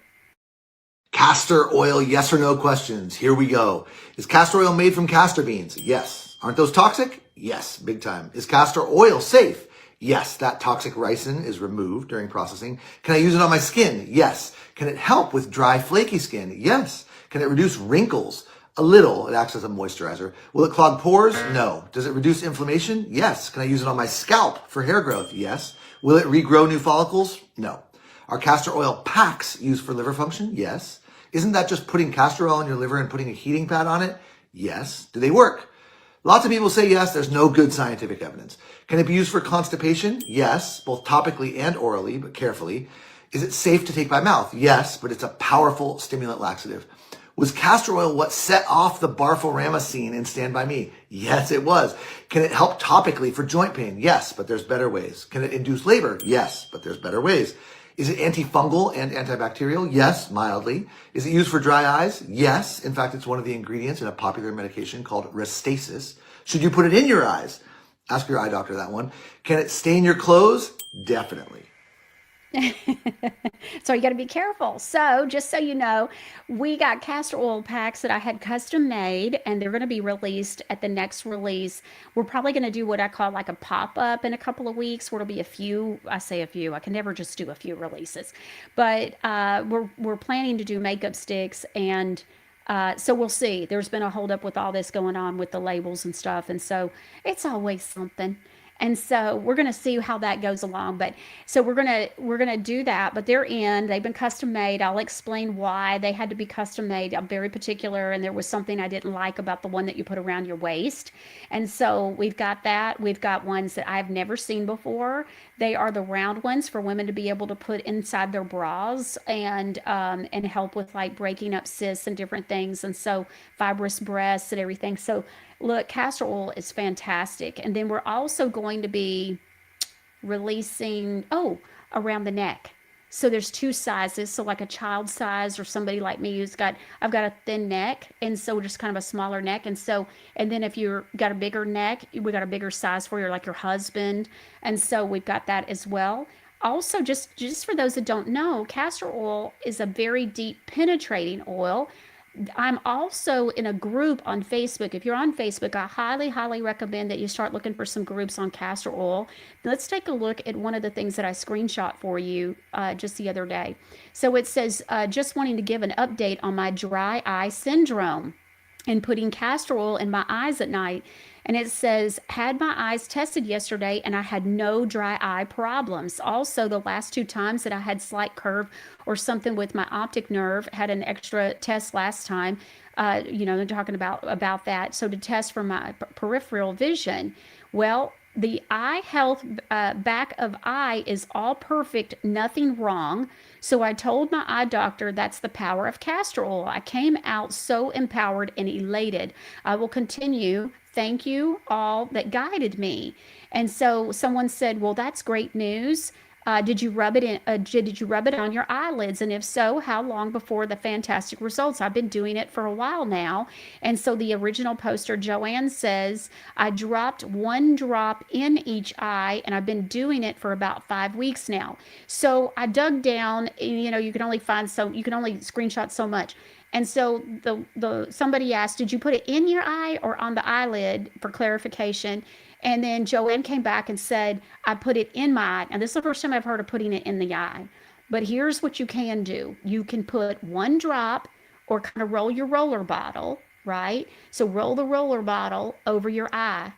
Speaker 10: Castor oil, yes or no questions. Here we go. Is castor oil made from castor beans? Yes. Aren't those toxic? Yes, big time. Is castor oil safe? Yes, that toxic ricin is removed during processing. Can I use it on my skin? Yes. Can it help with dry, flaky skin? Yes. Can it reduce wrinkles? A little. It acts as a moisturizer. Will it clog pores? No. Does it reduce inflammation? Yes. Can I use it on my scalp for hair growth? Yes. Will it regrow new follicles? No. Are castor oil packs used for liver function? Yes. Isn't that just putting castor oil in your liver and putting a heating pad on it? Yes. Do they work? Lots of people say yes. There's no good scientific evidence. Can it be used for constipation? Yes, both topically and orally, but carefully. Is it safe to take by mouth? Yes, but it's a powerful stimulant laxative. Was castor oil what set off the Barforama scene in Stand By Me? Yes, it was. Can it help topically for joint pain? Yes, but there's better ways. Can it induce labor? Yes, but there's better ways. Is it antifungal and antibacterial? Yes, mildly. Is it used for dry eyes? Yes. In fact, it's one of the ingredients in a popular medication called Restasis. Should you put it in your eyes? Ask your eye doctor that one. Can it stain your clothes? Definitely.
Speaker 3: So you got to be careful. So just so you know, we got castor oil packs that I had custom made, and they're going to be released at the next release. We're probably going to do what I call like a pop up in a couple of weeks, where it'll be a few. I say a few. I can never just do a few releases, but we're planning to do makeup sticks and. So we'll see. There's been a holdup with all this going on with the labels and stuff, and so it's always something. And so we're going to see how that goes along. But so we're gonna do that. But they're in. They've been custom made. I'll explain why they had to be custom made. I'm very particular, and there was something I didn't like about the one that you put around your waist. And so we've got that. We've got ones that I've never seen before. They are the round ones for women to be able to put inside their bras and help with like breaking up cysts and different things. And so fibrous breasts and everything. So look, castor oil is fantastic. And then we're also going to be releasing, around the neck. So there's two sizes. So like a child size or somebody like me I've got a thin neck. And so just kind of a smaller neck. And then if you've got a bigger neck, we got a bigger size for your, like your husband. And so we've got that as well. Also, just for those that don't know, castor oil is a very deep penetrating oil. I'm also in a group on Facebook. If you're on Facebook, I highly, highly recommend that you start looking for some groups on castor oil. Let's take a look at one of the things that I screenshot for you just the other day. So it says, just wanting to give an update on my dry eye syndrome and putting castor oil in my eyes at night. And it says, had my eyes tested yesterday and I had no dry eye problems. Also, the last two times that I had slight curve or something with my optic nerve, had an extra test last time. They're talking about that. So to test for my peripheral vision, well, the eye health back of eye is all perfect, nothing wrong. So I told my eye doctor that's the power of castor oil. I came out so empowered and elated. I will continue. Thank you all that guided me. And so someone said, well, that's great news. Did you rub it in? Did you rub it on your eyelids? And if so, how long before the fantastic results? I've been doing it for a while now. And so the original poster, Joanne, says, I dropped one drop in each eye, and I've been doing it for about 5 weeks now. So I dug down. You can only screenshot so much. And so the somebody asked, did you put it in your eye or on the eyelid, for clarification? And then Joanne came back and said, I put it in my eye. And this is the first time I've heard of putting it in the eye. But here's what you can do. You can put one drop or kind of roll your roller bottle, right? So roll the roller bottle over your eye,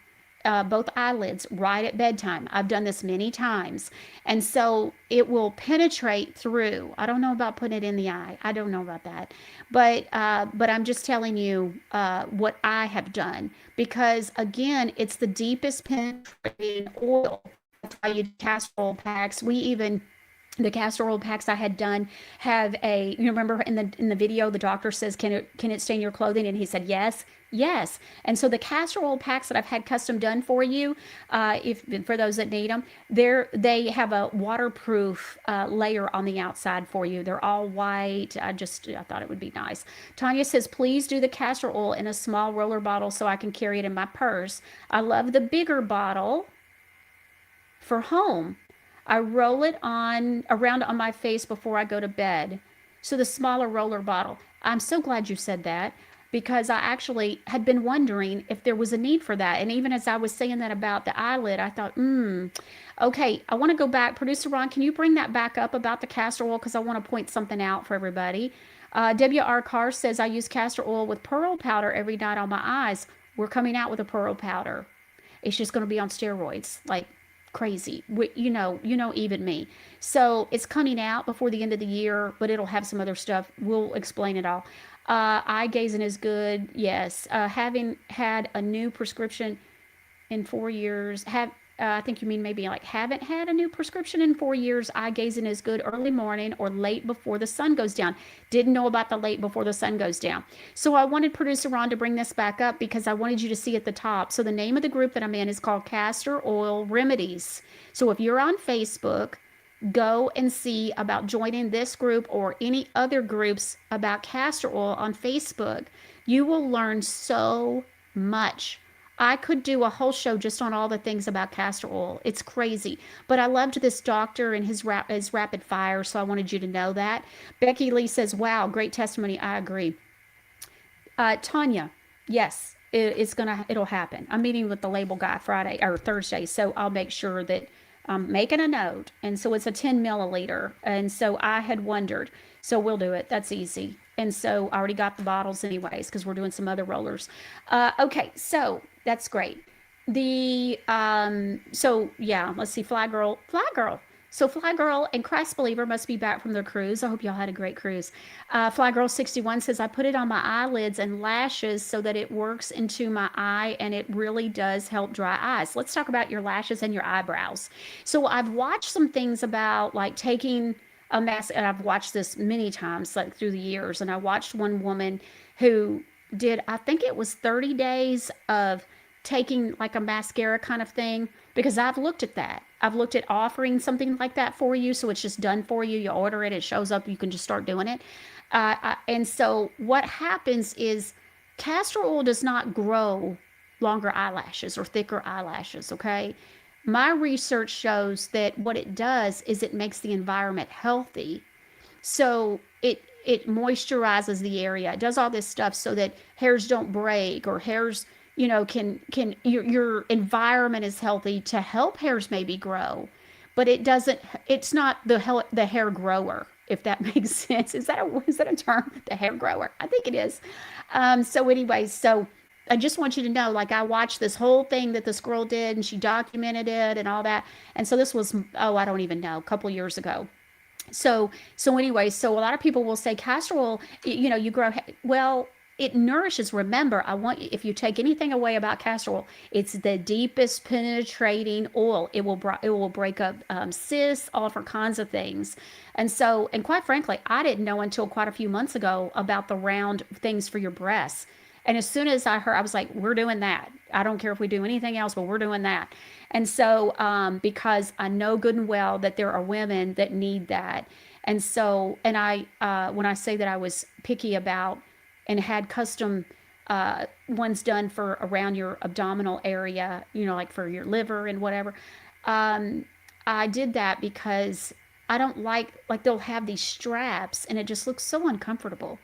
Speaker 3: both eyelids, right at bedtime. I've done this many times. And so it will penetrate through. I don't know about putting it in the eye. I don't know about that. But I'm just telling you what I have done. Because again, it's the deepest penetrating oil. That's why you do castor oil packs. The castor oil packs I had done have you remember in the video, the doctor says, can it stain your clothing? And he said, yes. And so the castor oil packs that I've had custom done for you, for those that need them, they have a waterproof layer on the outside for you. They're all white. I thought it would be nice. Tanya says, please do the castor oil in a small roller bottle so I can carry it in my purse. I love the bigger bottle for home. I roll it around on my face before I go to bed. So the smaller roller bottle. I'm so glad you said that, because I actually had been wondering if there was a need for that. And even as I was saying that about the eyelid, I thought, okay, I want to go back. Producer Ron, can you bring that back up about the castor oil? Because I want to point something out for everybody. W.R. Carr says, I use castor oil with pearl powder every night on my eyes. We're coming out with a pearl powder. It's just going to be on steroids, like crazy. Even me. So it's coming out before the end of the year, but it'll have some other stuff. We'll explain it all. Eye gazing is good. Yes. Having had a new prescription in 4 years, I think you mean maybe like haven't had a new prescription in 4 years. Eye gazing is good early morning or late before the sun goes down. Didn't know about the late before the sun goes down. So I wanted producer Ron to bring this back up because I wanted you to see at the top. So the name of the group that I'm in is called Castor Oil Remedies. So if you're on Facebook, go and see about joining this group or any other groups about castor oil on Facebook. You will learn so much I could do a whole show just on all the things about castor oil. It's crazy. But I loved this doctor and his rapid fire, so I wanted you to know that. Becky Lee says, wow, great testimony. I agree. Tanya, yes, it'll happen. I'm meeting with the label guy Friday or Thursday, so I'll make sure that I'm making a note. And so it's a 10 milliliter. And so I had wondered, so we'll do it. That's easy. And so I already got the bottles anyways, because we're doing some other rollers. Okay, so that's great. So yeah, let's see, Fly Girl. So Fly Girl and Christ Believer must be back from their cruise. I hope y'all had a great cruise. Fly Girl 61 says, I put it on my eyelids and lashes so that it works into my eye and it really does help dry eyes. Let's talk about your lashes and your eyebrows. So I've watched some things about like taking a mask, and I've watched this many times like through the years. And I watched one woman who did, I think it was 30 days of taking like a mascara kind of thing, because I've looked at that. I've looked at offering something like that for you. So it's just done for you. You order it, it shows up, you can just start doing it. And so what happens is castor oil does not grow longer eyelashes or thicker eyelashes, okay? My research shows that what it does is it makes the environment healthy. So it moisturizes the area. It does all this stuff so that hairs don't break, or hairs, can your environment is healthy to help hairs maybe grow, but it's not the hair grower, if that makes sense. Is that a term? The hair grower? I think it is. So anyways, so I just want you to know, like, I watched this whole thing that this girl did and she documented it and all that. And so this was, I don't even know, a couple years ago. So anyway, so a lot of people will say castor oil, you grow, well, it nourishes. Remember, if you take anything away about castor oil, it's the deepest penetrating oil. It will break up cysts, all different kinds of things. And quite frankly, I didn't know until quite a few months ago about the round things for your breasts. And as soon as I heard, I was like, we're doing that. I don't care if we do anything else, but we're doing that. And so, because I know good and well that there are women that need that. And so, when I say that I was picky about and had custom ones done for around your abdominal area, like for your liver and whatever, I did that because I don't like they'll have these straps and it just looks so uncomfortable.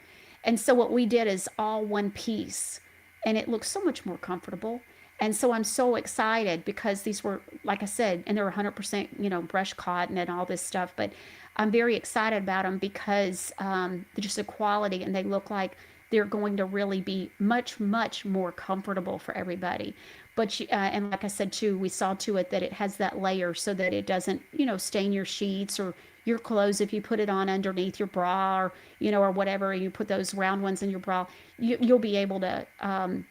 Speaker 3: And so what we did is all one piece, and it looks so much more comfortable. And so I'm so excited because these were, like I said, and they're 100%, brush cotton and all this stuff. But I'm very excited about them because they're just a quality, and they look like they're going to really be much, much more comfortable for everybody. But and like I said too, we saw to it that it has that layer so that it doesn't, stain your sheets or your clothes if you put it on underneath your bra, or or whatever, and you put those round ones in your bra. You'll be able to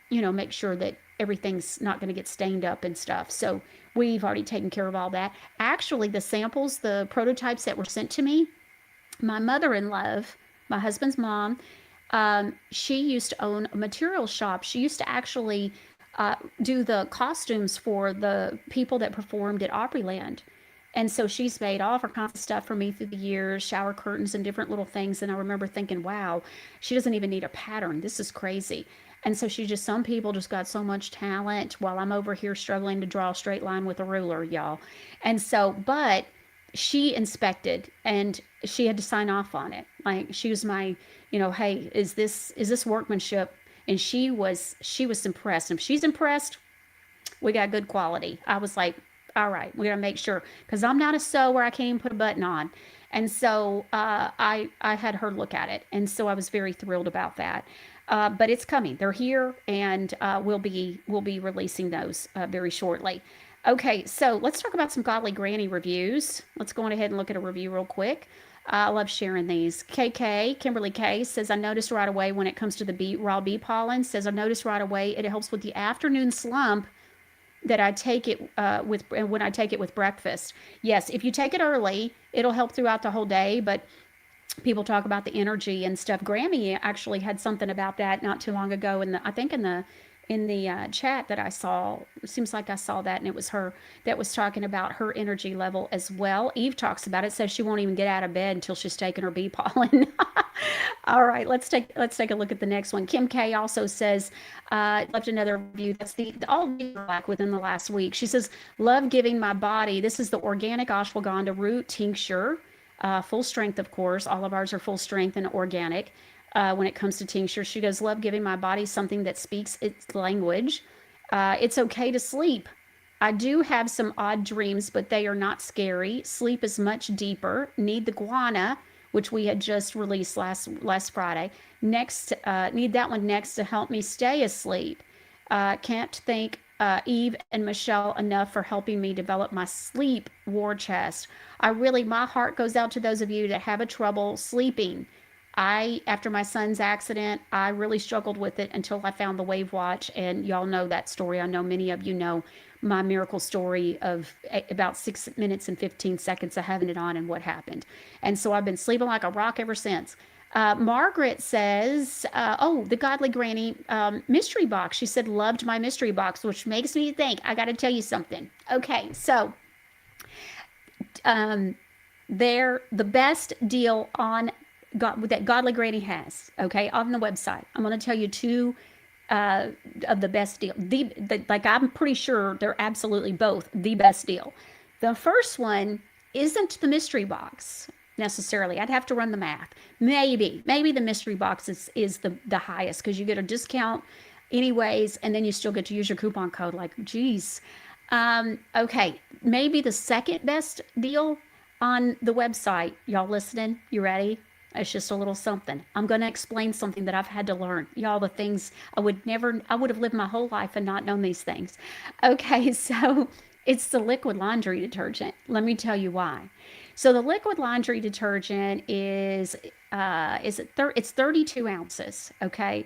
Speaker 3: make sure that everything's not going to get stained up and stuff. So we've already taken care of all that. Actually, the samples, the prototypes that were sent to me, my mother-in-law, my husband's mom, she used to own a material shop. She used to actually do the costumes for the people that performed at Opryland. And so she's made all her kinds of stuff for me through the years, shower curtains and different little things. And I remember thinking, wow, she doesn't even need a pattern. This is crazy. And so some people just got so much talent while I'm over here struggling to draw a straight line with a ruler, y'all. And so, but she inspected and she had to sign off on it. Like, she was my, hey, is this workmanship? And she was impressed. And if she's impressed, we got good quality. I was like, all right, we got to make sure, because I'm not a sewer. I can't even put a button on. And so I had her look at it. And so I was very thrilled about that. But it's coming. They're here, and we'll be releasing those very shortly. Okay, so let's talk about some Godly Granny reviews. Let's go on ahead and look at a review real quick. I love sharing these. Kimberly K says, I noticed right away when it comes to the raw bee pollen, says, I noticed right away it helps with the afternoon slump that I take it when I take it with breakfast. Yes, if you take it early, it'll help throughout the whole day, but people talk about the energy and stuff. Grammy actually had something about that not too long ago, I think in the chat that I saw. It seems like I saw that, and it was her that was talking about her energy level as well. Eve talks about it, says she won't even get out of bed until she's taken her bee pollen. All right, let's take a look at the next one. Kim K also says, left another review. That's the all like within the last week. She says, love giving my body. This is the organic ashwagandha root tincture, full strength, of course. All of ours are full strength and organic. When it comes to tincture, she goes, love giving my body something that speaks its language. It's okay to sleep. I do have some odd dreams, but they are not scary. Sleep is much deeper. Need the guana, which we had just released last Friday. Next, need that one next to help me stay asleep. Can't thank Eve and Michelle enough for helping me develop my sleep war chest. My heart goes out to those of you that have a trouble sleeping. After my son's accident, I really struggled with it until I found the Wave Watch, and y'all know that story. I know many of you know my miracle story of about 6 minutes and 15 seconds of having it on and what happened. And so I've been sleeping like a rock ever since. Margaret says, the Godly Granny mystery box. She said, loved my mystery box, which makes me think, I got to tell you something. Okay, so the best deal on that Godly Granny has, okay, on the website. I'm going to tell you two of the best deal. Like, I'm pretty sure they're absolutely both the best deal. The first one isn't the mystery box necessarily. I'd have to run the math. Maybe the mystery box is the highest because you get a discount anyways, and then you still get to use your coupon code. Like, geez. Okay, maybe the second best deal on the website. Y'all listening? You ready? It's just a little something. I'm going to explain something that I've had to learn. Y'all, the things I would have lived my whole life and not known these things. Okay, so it's the liquid laundry detergent. Let me tell you why. So the liquid laundry detergent it's 32 ounces, okay?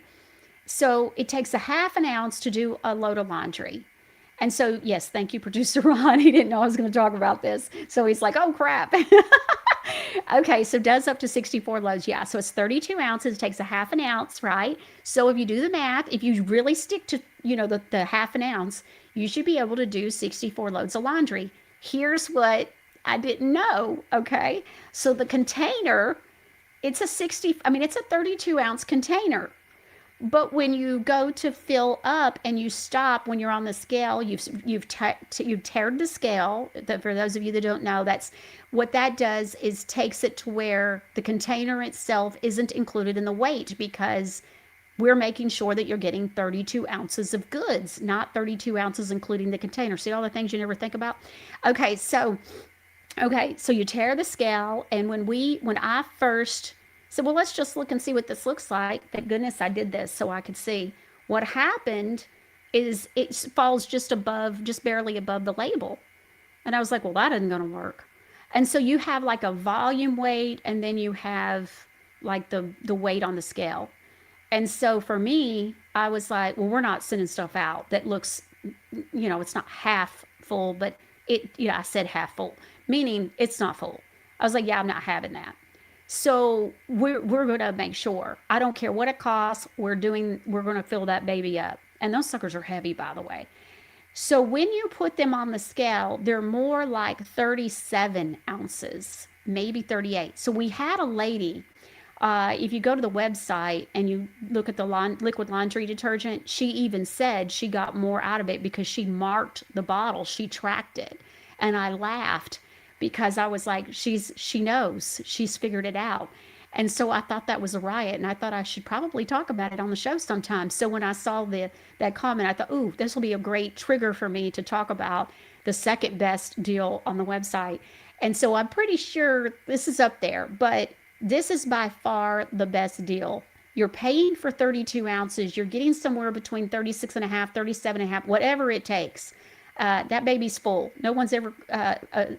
Speaker 3: So it takes a half an ounce to do a load of laundry. And so, yes, thank you, producer Ron. He didn't know I was going to talk about this. So he's like, oh, crap. Okay, so does up to 64 loads. Yeah, so it's 32 ounces. It takes a half an ounce, right? So if you do the math, if you really stick to, the half an ounce, you should be able to do 64 loads of laundry. Here's what I didn't know, okay? So the container, it's a 32 ounce container. But when you go to fill up and you stop when you're on the scale, you've tared the scale. For those of you that don't know, that's what that does is takes it to where the container itself isn't included in the weight because we're making sure that you're getting 32 ounces of goods, not 32 ounces including the container. See all the things you never think about? Okay, so you tear the scale, and when I first said, well, let's just look and see what this looks like. Thank goodness I did this so I could see. What happened is it falls just barely above the label. And I was like, well, that isn't going to work. And so you have like a volume weight, and then you have like the weight on the scale. And so for me, I was like, well, we're not sending stuff out that looks, it's not half full, but I said half full, meaning it's not full. I was like, yeah, I'm not having that. So we're going to make sure. I don't care what it costs. We're going to fill that baby up. And those suckers are heavy, by the way. So when you put them on the scale, they're more like 37 ounces, maybe 38. So we had a lady, if you go to the website and you look at the liquid laundry detergent, she even said she got more out of it because she marked the bottle. She tracked it. And I laughed because I was like, she knows, she's figured it out. And so I thought that was a riot, and I thought I should probably talk about it on the show sometime. So when I saw that comment, I thought, ooh, this will be a great trigger for me to talk about the second best deal on the website. And so I'm pretty sure this is up there, but this is by far the best deal. You're paying for 32 ounces. You're getting somewhere between 36 and a half, 37 and a half, whatever it takes. That baby's full. No one's ever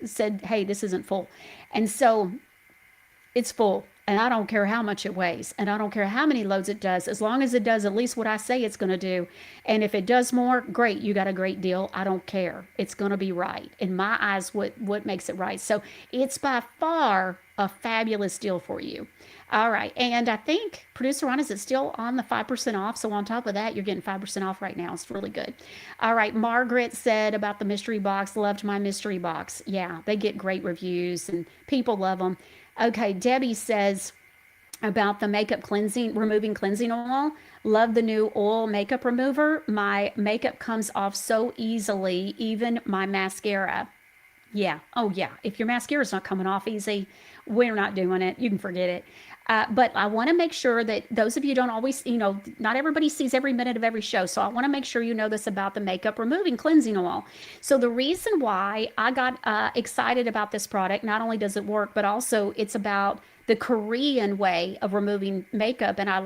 Speaker 3: said, hey, this isn't full. And so it's full. And I don't care how much it weighs. And I don't care how many loads it does. As long as it does at least what I say it's going to do. And if it does more, great. You got a great deal. I don't care. It's going to be right. In my eyes, what makes it right. So it's by far a fabulous deal for you. All right. And I think, producer Ron, is it still on the 5% off? So on top of that, you're getting 5% off right now. It's really good. All right. Margaret said about the mystery box, loved my mystery box. Yeah, they get great reviews and people love them. Okay. Debbie says about the makeup removing cleansing oil. Love the new oil makeup remover. My makeup comes off so easily, even my mascara. Yeah. Oh, yeah. If your mascara's not coming off easy, we're not doing it. You can forget it. But I want to make sure that those of you don't always, not everybody sees every minute of every show. So I want to make sure you know this about the makeup removing cleansing oil. So the reason why I got excited about this product, not only does it work, but also it's about the Korean way of removing makeup. And I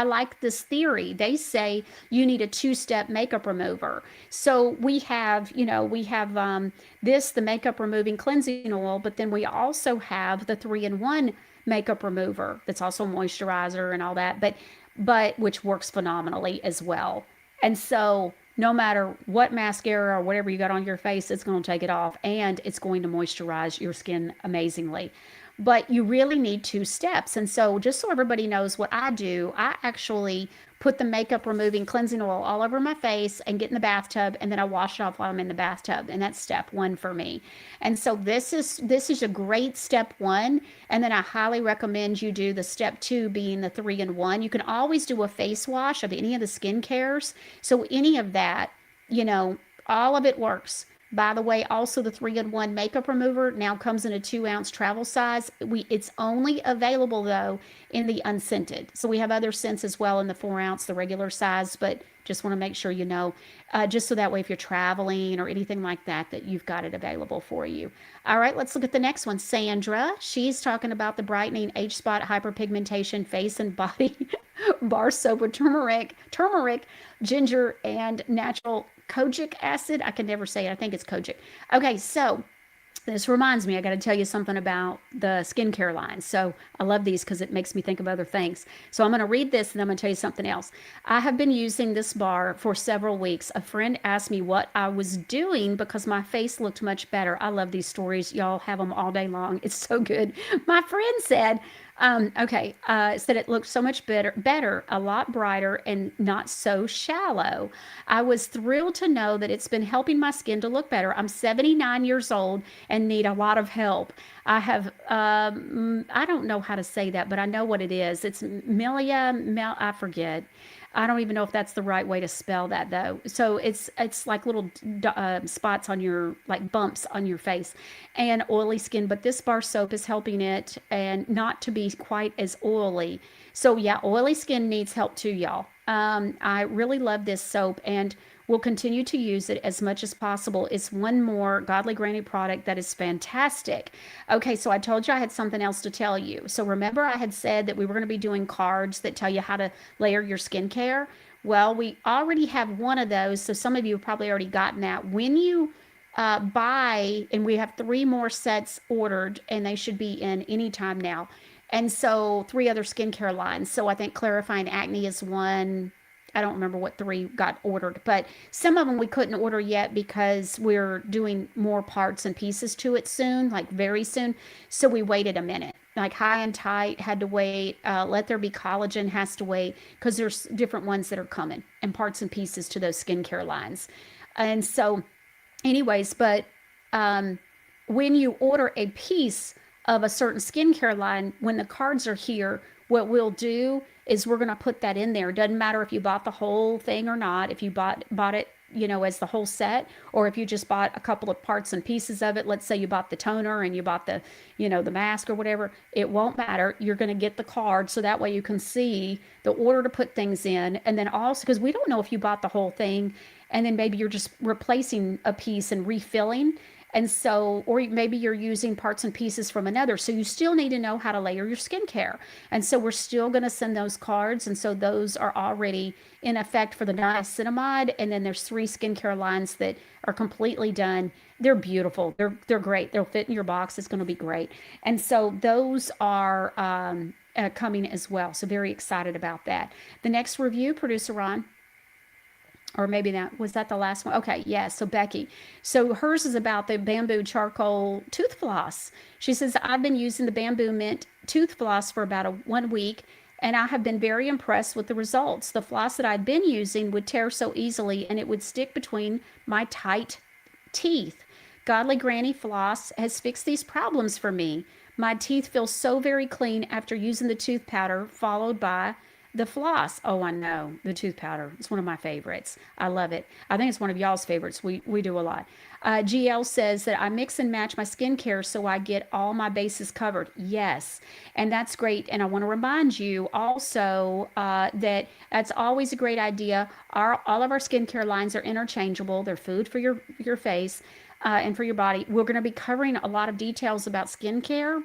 Speaker 3: like this theory. They say you need a two-step makeup remover. So we have the makeup removing cleansing oil, but then we also have the 3-in-1 makeup remover that's also moisturizer and all that, but which works phenomenally as well. And so no matter what mascara or whatever you got on your face, it's going to take it off and it's going to moisturize your skin amazingly. But you really need two steps. And so just so everybody knows what I do, I actually put the makeup removing cleansing oil all over my face and get in the bathtub, and then I wash it off while I'm in the bathtub. And that's step one for me. And so this is a great step one. And then I highly recommend you do the step two, being the 3-in-1. You can always do a face wash of any of the skincare. So any of that, all of it works. By the way, also the 3-in-1 makeup remover now comes in a 2-ounce travel size. It's only available though in the unscented. So we have other scents as well in the 4-ounce, the regular size, but just want to make sure just so that way if you're traveling or anything like that, that you've got it available for you. All right, let's look at the next one. Sandra, she's talking about the brightening age spot hyperpigmentation face and body bar soap with turmeric, ginger, and natural kojic acid. I can never say it. I think it's kojic. Okay, so this reminds me, I got to tell you something about the skincare line. So I love these because it makes me think of other things. So I'm going to read this and I'm going to tell you something else. I have been using this bar for several weeks. A friend asked me what I was doing because my face looked much better. I love these stories. Y'all have them all day long. It's so good. My friend said, said it looked so much better, a lot brighter and not so shallow. I was thrilled to know that it's been helping my skin to look better. I'm 79 years old and need a lot of help. I have, I don't know how to say that, but I know what it is. It's I forget. I don't even know if that's the right way to spell that though. So it's like little spots on like bumps on your face and oily skin. But this bar soap is helping it and not to be quite as oily. So yeah, oily skin needs help too, y'all. I really love this soap and will continue to use it as much as possible. It's one more Godly Granny product that is fantastic. Okay, so I told you I had something else to tell you. So remember I had said that we were going to be doing cards that tell you how to layer your skincare? Well, we already have one of those, so some of you have probably already gotten that. When you buy, and we have 3 more sets ordered, and they should be in anytime now. And so 3 other skincare lines. So I think Clarifying Acne is one. I don't remember what 3 got ordered, but some of them we couldn't order yet because we're doing more parts and pieces to it soon, like very soon. So we waited a minute. Like High and Tight had to wait. Let There Be Collagen has to wait because there's different ones that are coming and parts and pieces to those skincare lines. And so anyways, but when you order a piece of a certain skincare line, when the cards are here, what we'll do is we're going to put that in there. It doesn't matter if you bought the whole thing or not. If you bought it, as the whole set, or if you just bought a couple of parts and pieces of it. Let's say you bought the toner and you bought the, the mask or whatever. It won't matter. You're going to get the card so that way you can see the order to put things in. And then also, because we don't know if you bought the whole thing and then maybe you're just replacing a piece and refilling. And so, or maybe you're using parts and pieces from another. So you still need to know how to layer your skincare. And so we're still going to send those cards. And so those are already in effect for the niacinamide. And then there's 3 skincare lines that are completely done. They're beautiful. They're great. They'll fit in your box. It's going to be great. And so those are coming as well. So very excited about that. The next review, Producer Ron. or maybe that was that the last one. Okay, yeah. So Becky, so hers is about the bamboo charcoal tooth floss. She says, I've been using the bamboo mint tooth floss for about 1 week, and I have been very impressed with the results. The floss that I'd been using would tear so easily, and it would stick between my tight teeth. Godly Granny Floss has fixed these problems for me. My teeth feel so very clean after using the tooth powder, followed by the floss. Oh, I know. The tooth powder. It's one of my favorites. I love it. I think it's one of y'all's favorites. We do a lot. GL says that I mix and match my skincare so I get all my bases covered. Yes. And that's great. And I want to remind you also that that's always a great idea. All of our skincare lines are interchangeable. They're food for your face and for your body. We're going to be covering a lot of details about skincare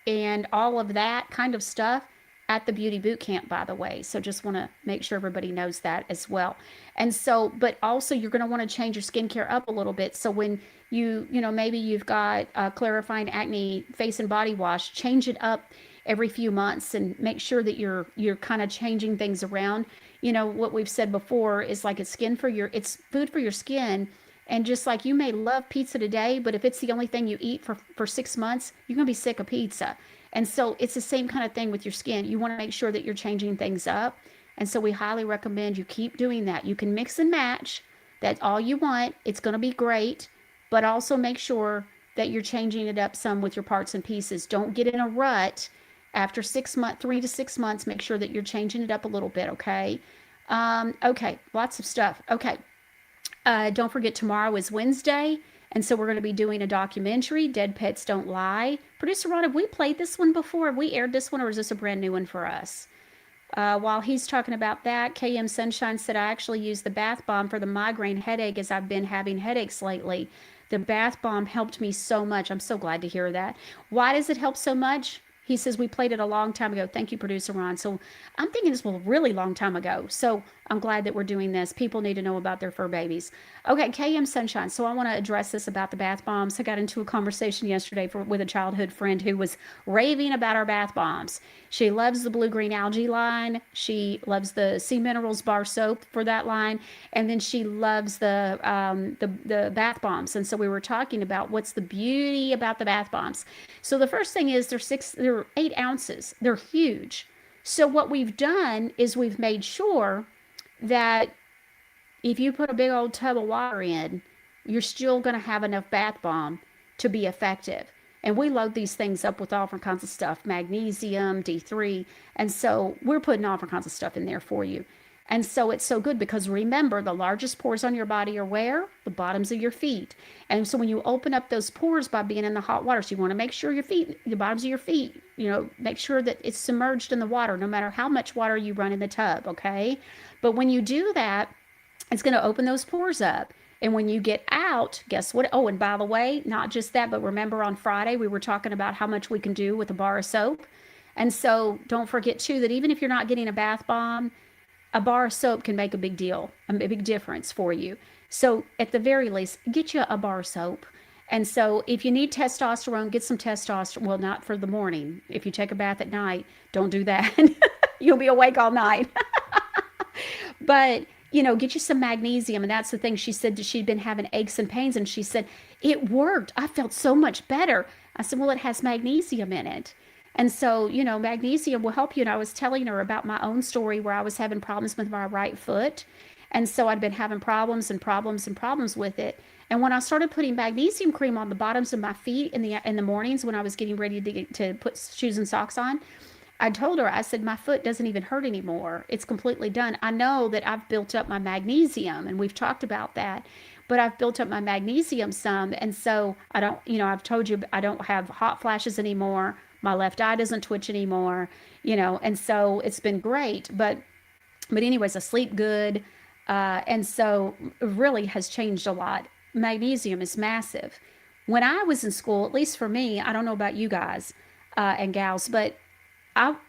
Speaker 3: and all of that kind of stuff at the beauty boot camp, by the way. So just want to make sure everybody knows that as well. And so, but also you're going to want to change your skincare up a little bit. So when maybe you've got a clarifying acne face and body wash, change it up every few months and make sure that you're kind of changing things around. What we've said before is like it's food for your skin. And just like you may love pizza today, but if it's the only thing you eat for 6 months, you're going to be sick of pizza. And so it's the same kind of thing with your skin. You want to make sure that you're changing things up. And so we highly recommend you keep doing that. You can mix and match. That's all you want. It's going to be great. But also make sure that you're changing it up some with your parts and pieces. Don't get in a rut after 3 to 6 months. Make sure that you're changing it up a little bit, okay? Okay, lots of stuff. Okay. Don't forget, tomorrow is Wednesday, and so we're going to be doing a documentary, Dead Pets Don't Lie. Producer Ron, have we played this one before? Have we aired this one, or is this a brand new one for us? While he's talking about that, KM Sunshine said, I actually use the bath bomb for the migraine headache as I've been having headaches lately. The bath bomb helped me so much. I'm so glad to hear that. Why does it help so much? He says, we played it a long time ago. Thank you, Producer Ron. So I'm thinking this was a really long time ago. So I'm glad that we're doing this. People need to know about their fur babies. Okay, KM Sunshine. So I want to address this about the bath bombs. I got into a conversation yesterday with a childhood friend who was raving about our bath bombs. She loves the blue-green algae line. She loves the Sea Minerals bar soap for that line. And then she loves the bath bombs. And so we were talking about what's the beauty about the bath bombs. So the first thing is they're 8 ounces. They're huge. So what we've done is we've made sure that if you put a big old tub of water in, you're still going to have enough bath bomb to be effective. And we load these things up with all different kinds of stuff, magnesium, D3. And so we're putting all different kinds of stuff in there for you. And so it's so good because remember, the largest pores on your body are where? The bottoms of your feet. And so when you open up those pores by being in the hot water, so you want to make sure the bottoms of your feet, make sure that it's submerged in the water, no matter how much water you run in the tub, okay? But when you do that, it's going to open those pores up. And when you get out, guess what? Oh, and by the way, not just that, but remember on Friday, we were talking about how much we can do with a bar of soap. And so don't forget too, that even if you're not getting a bath bomb, a bar of soap can make a big deal, a big difference for you. So at the very least, get you a bar of soap. And so if you need testosterone, get some testosterone. Well, not for the morning. If you take a bath at night, don't do that. You'll be awake all night. But, get you some magnesium. And that's the thing. She said that she'd been having aches and pains. And she said, it worked. I felt so much better. I said, well, it has magnesium in it. And so, magnesium will help you. And I was telling her about my own story where I was having problems with my right foot. And so I'd been having problems with it. And when I started putting magnesium cream on the bottoms of my feet in the mornings when I was getting ready to put shoes and socks on, I told her, I said, my foot doesn't even hurt anymore. It's completely done. I know that I've built up my magnesium, and we've talked about that, but I've built up my magnesium some. And so I don't, I've told you, I don't have hot flashes anymore. My left eye doesn't twitch anymore, and so it's been great. But anyways, I sleep good. And so it really has changed a lot. Magnesium is massive. When I was in school, at least for me, I don't know about you guys and gals, but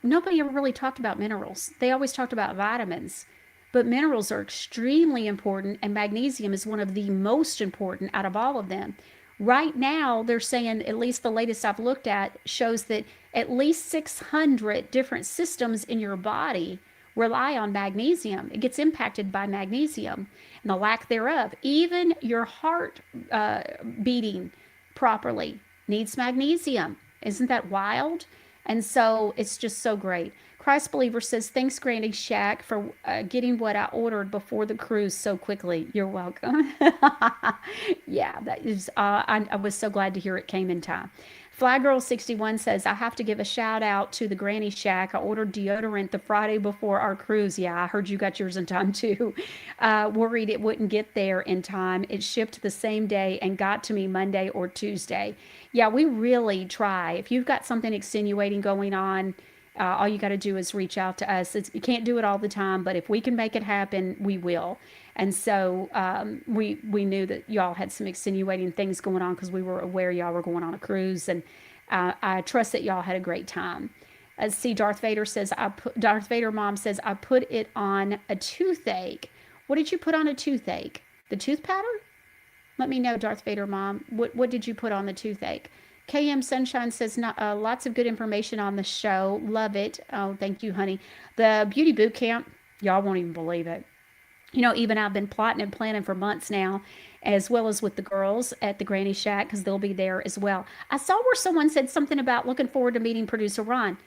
Speaker 3: nobody ever really talked about minerals. They always talked about vitamins, but minerals are extremely important, and magnesium is one of the most important out of all of them. Right now, they're saying, at least the latest I've looked at, shows that at least 600 different systems in your body rely on magnesium. It gets impacted by magnesium and the lack thereof. Even your heart beating properly needs magnesium. Isn't that wild? And so it's just so great. Christ Believer says, thanks, Granny Shack, for getting what I ordered before the cruise so quickly. You're welcome. Yeah, that is, I was so glad to hear it came in time. Fly Girl 61 says, I have to give a shout out to the Granny Shack. I ordered deodorant the Friday before our cruise. Yeah, I heard you got yours in time too. Worried it wouldn't get there in time. It shipped the same day and got to me Monday or Tuesday. Yeah, we really try. If you've got something extenuating going on, all you got to do is reach out to us. You can't do it all the time, but if we can make it happen, we will. And so we knew that y'all had some extenuating things going on because we were aware y'all were going on a cruise, and I trust that y'all had a great time. See, Darth Vader says, Darth Vader mom says, I put it on a toothache. What did you put on a toothache? The tooth powder? Let me know, Darth Vader mom. What did you put on the toothache? KM Sunshine says, lots of good information on the show. Love it. Oh, thank you, honey. The beauty boot camp, y'all won't even believe it. You know, even I've been plotting and planning for months now, as well as with the girls at the Granny Shack, because they'll be there as well. I saw where someone said something about looking forward to meeting producer Ron.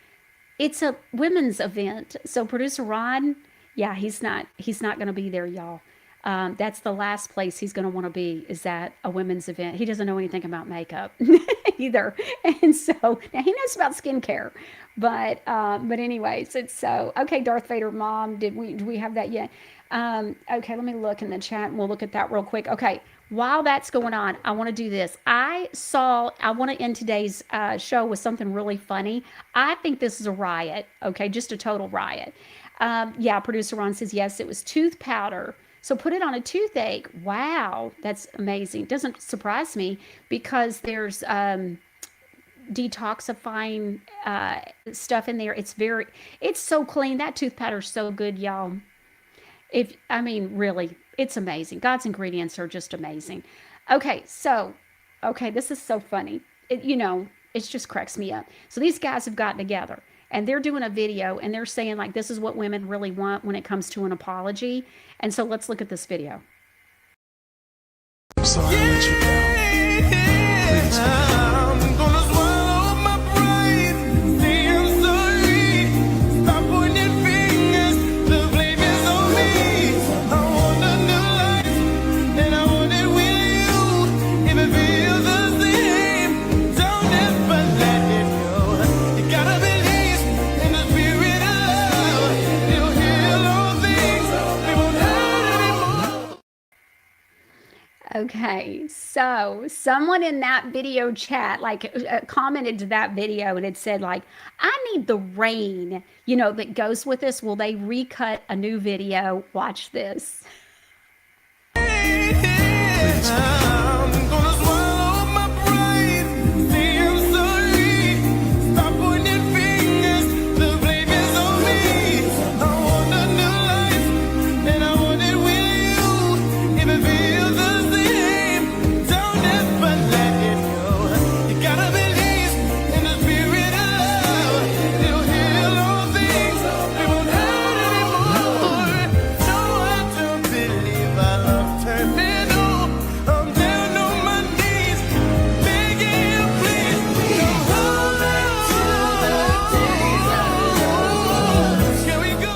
Speaker 3: It's a women's event. So producer Ron, yeah, he's not going to be there, y'all. That's the last place he's going to want to be, is at a women's event. He doesn't know anything about makeup either. And so now he knows about skincare, but anyways, it's so, okay. Darth Vader mom, do we have that yet? Okay, let me look in the chat and we'll look at that real quick. Okay. While that's going on, I want to do this. I want to end today's show with something really funny. I think this is a riot. Okay. Just a total riot. Yeah. Producer Ron says, yes, it was tooth powder. So put it on a toothache. Wow, that's amazing. Doesn't surprise me because there's detoxifying stuff in there. It's so clean. That tooth powder's so good, y'all. Really, it's amazing. God's ingredients are just amazing. Okay, this is so funny. It just cracks me up. So these guys have gotten together. And they're doing a video and they're saying, like, this is what women really want when it comes to an apology. And so let's look at this video.
Speaker 2: I'm sorry I let you down. Please. I'm gonna swallow my pride. Say I'm sorry. Stop pointing fingers. The blame is on me. I want a new life, and I want it with you. If it feels the same, don't ever let it go. You gotta believe in the spirit of love. It'll heal all things. They won't hurt anymore.
Speaker 3: Okay, so someone in that video chat commented to that video and it said, like, I need the rain, that goes with this. Will they recut a new video? Watch this.
Speaker 2: Please. I'm gonna swallow my pride. Say I'm sorry. Stop pointing fingers. The blame is on me. I want a new life, and I want it with you. If it feels the same, don't ever let it go. You gotta believe in the spirit of love. It'll heal all things. They won't hurt anymore. No, I don't believe I love turning. I'm down on my knees, begging you, please. Come hold on. Here we go.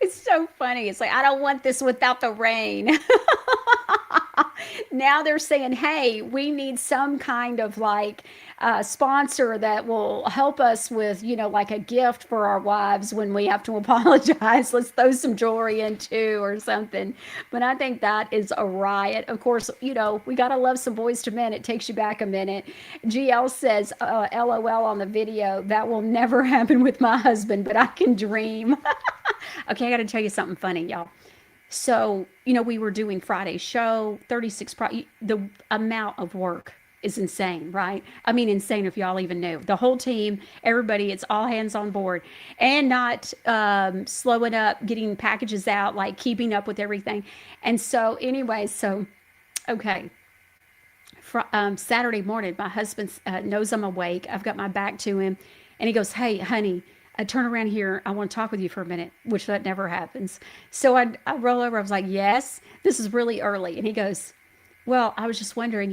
Speaker 3: It's so funny. It's like, I don't want this without the rain. Now they're saying, hey, we need some kind of sponsor that will help us with, like a gift for our wives when we have to apologize. Let's throw some jewelry in too or something. But I think that is a riot. Of course, we got to love some Boys to Men. It takes you back a minute. GL says, LOL on the video. That will never happen with my husband, but I can dream. Okay, I got to tell you something funny, y'all. So, we were doing Friday's show, 36, the amount of work is insane, right? Insane if y'all even knew. The whole team, everybody, it's all hands on board and not slowing up, getting packages out, keeping up with everything. And so anyway, okay. Saturday morning, my husband knows I'm awake. I've got my back to him and he goes, hey, honey, I turn around here. I want to talk with you for a minute, which that never happens. So I roll over. I was like, yes, this is really early. And he goes, well, I was just wondering,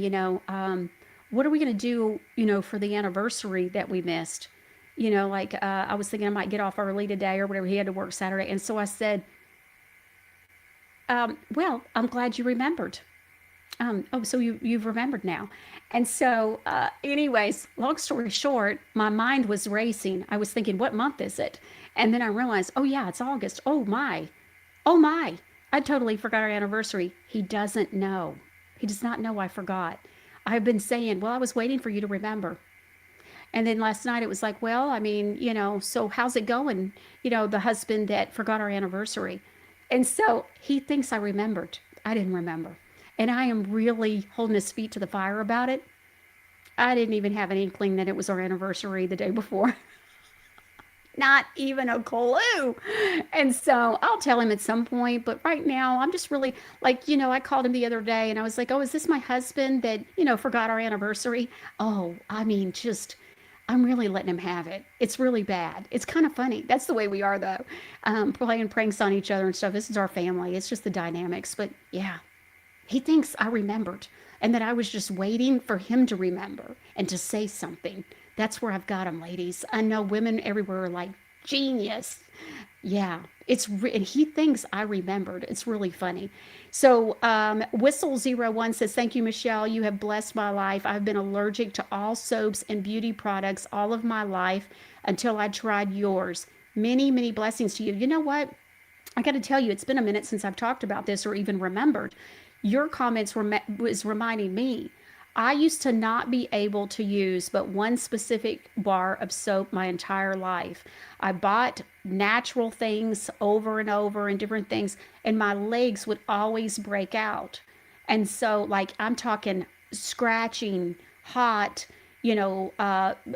Speaker 3: what are we going to do, for the anniversary that we missed? Like I was thinking I might get off early today or whatever. He had to work Saturday. And so I said, well, I'm glad you remembered. Oh, so you've remembered now. And so, anyways, long story short, my mind was racing. I was thinking, what month is it? And then I realized, oh yeah, it's August. Oh my. Oh my. I totally forgot our anniversary. He doesn't know. He does not know I forgot. I've been saying, well, I was waiting for you to remember. And then last night it was like, well, I mean, so how's it going? The husband that forgot our anniversary. And so he thinks I remembered. I didn't remember. And I am really holding his feet to the fire about it. I didn't even have an inkling that it was our anniversary the day before. Not even a clue. And so I'll tell him at some point. But right now, I'm just really like, I called him the other day and I was like, oh, is this my husband that, forgot our anniversary? Oh, I mean, I'm really letting him have it. It's really bad. It's kind of funny. That's the way we are, though. Playing pranks on each other and stuff. This is our family. It's just the dynamics. But yeah, he thinks I remembered and that I was just waiting for him to remember and to say something. That's where I've got him, ladies. I know women everywhere are like, genius. Yeah, and he thinks I remembered. It's really funny. So Whistle01 says, thank you, Michelle. You have blessed my life. I've been allergic to all soaps and beauty products all of my life until I tried yours. Many, many blessings to you. You know what? I got to tell you, it's been a minute since I've talked about this or even remembered. Your comments was reminding me. I used to not be able to use but one specific bar of soap my entire life. I bought natural things over and over and different things, and my legs would always break out. And so, like, I'm talking scratching, hot,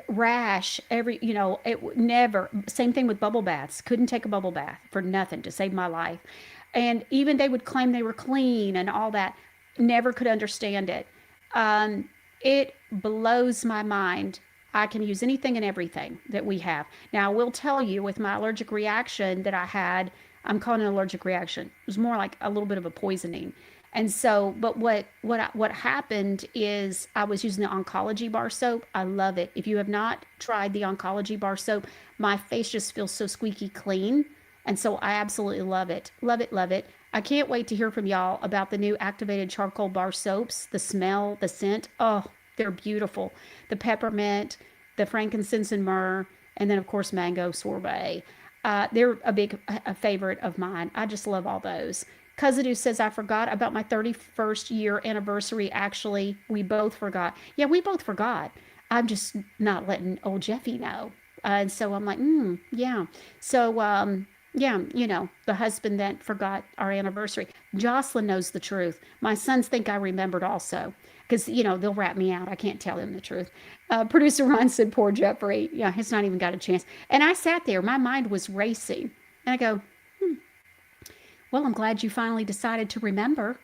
Speaker 3: rash, it never, same thing with bubble baths. Couldn't take a bubble bath for nothing to save my life. And even they would claim they were clean and all that. Never could understand it. It blows my mind. I can use anything and everything that we have. Now, I will tell you with my allergic reaction that I had, I'm calling it an allergic reaction. It was more like a little bit of a poisoning. And so, but what happened is I was using the Oncology bar soap. I love it. If you have not tried the Oncology bar soap, my face just feels so squeaky clean. And so I absolutely love it. Love it, love it. I can't wait to hear from y'all about the new activated charcoal bar soaps, the smell, the scent. Oh, they're beautiful. The peppermint, the frankincense and myrrh, and then, of course, mango sorbet. They're a favorite of mine. I just love all those. Cousin says, I forgot about my 31st year anniversary. Actually, we both forgot. Yeah, we both forgot. I'm just not letting old Jeffy know. And so I'm like, yeah. So, yeah, the husband that forgot our anniversary. Jocelyn knows the truth. My sons think I remembered also because, they'll rat me out. I can't tell them the truth. Producer Ron said, poor Jeffrey. Yeah, he's not even got a chance. And I sat there. My mind was racing. And I go, well, I'm glad you finally decided to remember.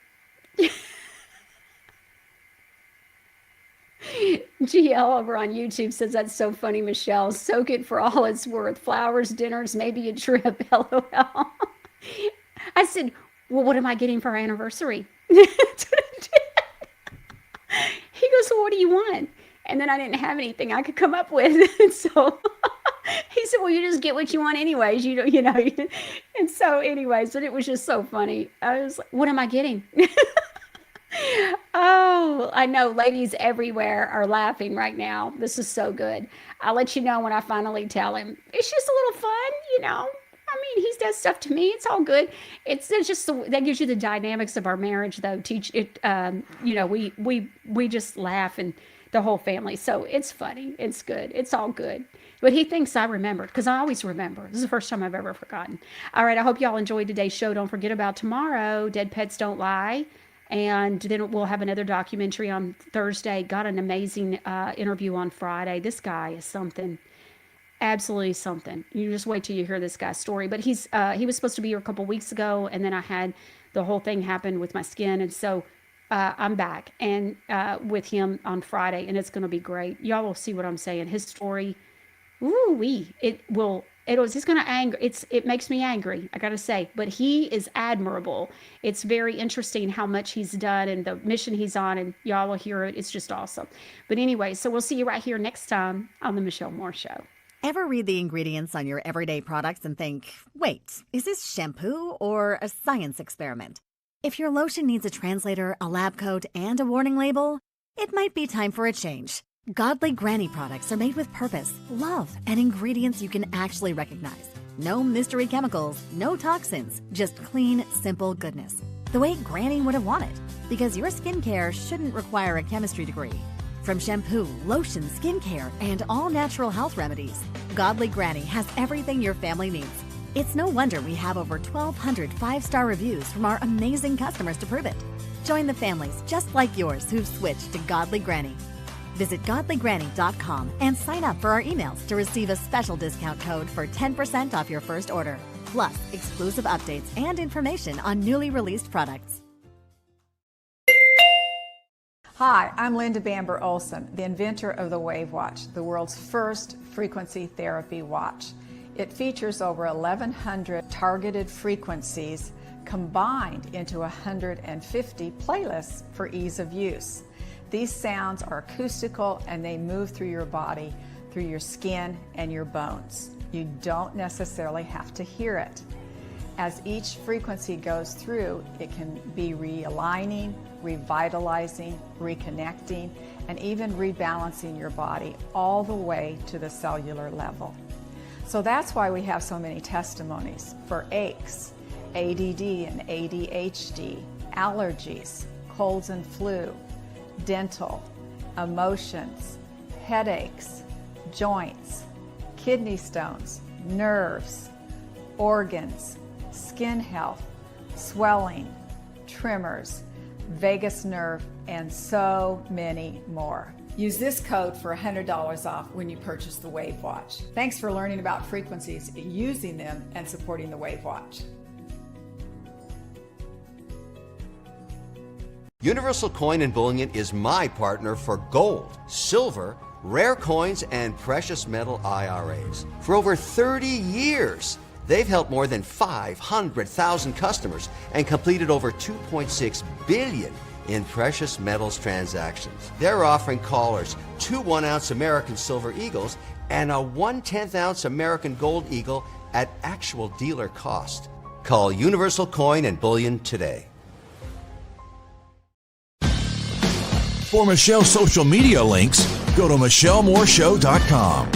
Speaker 3: GL over on YouTube says, that's so funny, Michelle. Soak it for all it's worth. Flowers, dinners, maybe a trip. LOL. I said, well, what am I getting for our anniversary? He goes, well, what do you want? And then I didn't have anything I could come up with. And so he said, well, you just get what you want anyways. And so anyways, but it was just so funny. I was like, what am I getting? Oh, I know ladies everywhere are laughing right now. This is so good. I'll let you know when I finally tell him. It's just a little fun. I mean, he does stuff to me. It's all good. It's just that gives you the dynamics of our marriage, though. Teach it. We just laugh and the whole family. So it's funny. It's good. It's all good. But he thinks I remembered because I always remember. This is the first time I've ever forgotten. All right. I hope y'all enjoyed today's show. Don't forget about tomorrow. Dead Pets Don't Lie. And then we'll have another documentary on Thursday. Got an amazing interview on Friday. This guy is something. Absolutely something. You just wait till you hear this guy's story. But he was supposed to be here a couple weeks ago, and then I had the whole thing happen with my skin, and so I'm back and with him on Friday, and it's going to be great. Y'all will see what I'm saying. His story, it will It was just going to anger. It makes me angry, I got to say, but he is admirable. It's very interesting how much he's done and the mission he's on, and y'all will hear it. It's just awesome. But anyway, so we'll see you right here next time on the Michelle Moore Show.
Speaker 11: Ever read the ingredients on your everyday products and think, wait, is this shampoo or a science experiment? If your lotion needs a translator, a lab coat, and a warning label, it might be time for a change. Godly Granny products are made with purpose, love, and ingredients you can actually recognize. No mystery chemicals, no toxins, just clean, simple goodness. The way Granny would have wanted, because your skincare shouldn't require a chemistry degree. From shampoo, lotion, skincare, and all natural health remedies, Godly Granny has everything your family needs. It's no wonder we have over 1,200 5-star reviews from our amazing customers to prove it. Join the families just like yours who've switched to Godly Granny. Visit godlygranny.com and sign up for our emails to receive a special discount code for 10% off your first order, plus exclusive updates and information on newly released products.
Speaker 12: Hi, I'm Linda Bamber Olson, the inventor of the Wave Watch, the world's first frequency therapy watch. It features over 1,100 targeted frequencies combined into 150 playlists for ease of use. These sounds are acoustical and they move through your body, through your skin and your bones. You don't necessarily have to hear it. As each frequency goes through, it can be realigning, revitalizing, reconnecting, and even rebalancing your body all the way to the cellular level. So that's why we have so many testimonies for aches, ADD and ADHD, allergies, colds and flu, dental, emotions, headaches, joints, kidney stones, nerves, organs, skin health, swelling, tremors, vagus nerve, and so many more. Use this code for $100 off when you purchase the Wave Watch. Thanks for learning about frequencies, using them, and supporting the Wave Watch.
Speaker 13: Universal Coin and Bullion is my partner for gold, silver, rare coins, and precious metal IRAs. For over 30 years, they've helped more than 500,000 customers and completed over $2.6 billion in precious metals transactions. They're offering callers 2 1-ounce American Silver Eagles and a 1/10 ounce American Gold Eagle at actual dealer cost. Call Universal Coin and Bullion today.
Speaker 14: For Michelle's social media links, go to MichelleMooreShow.com.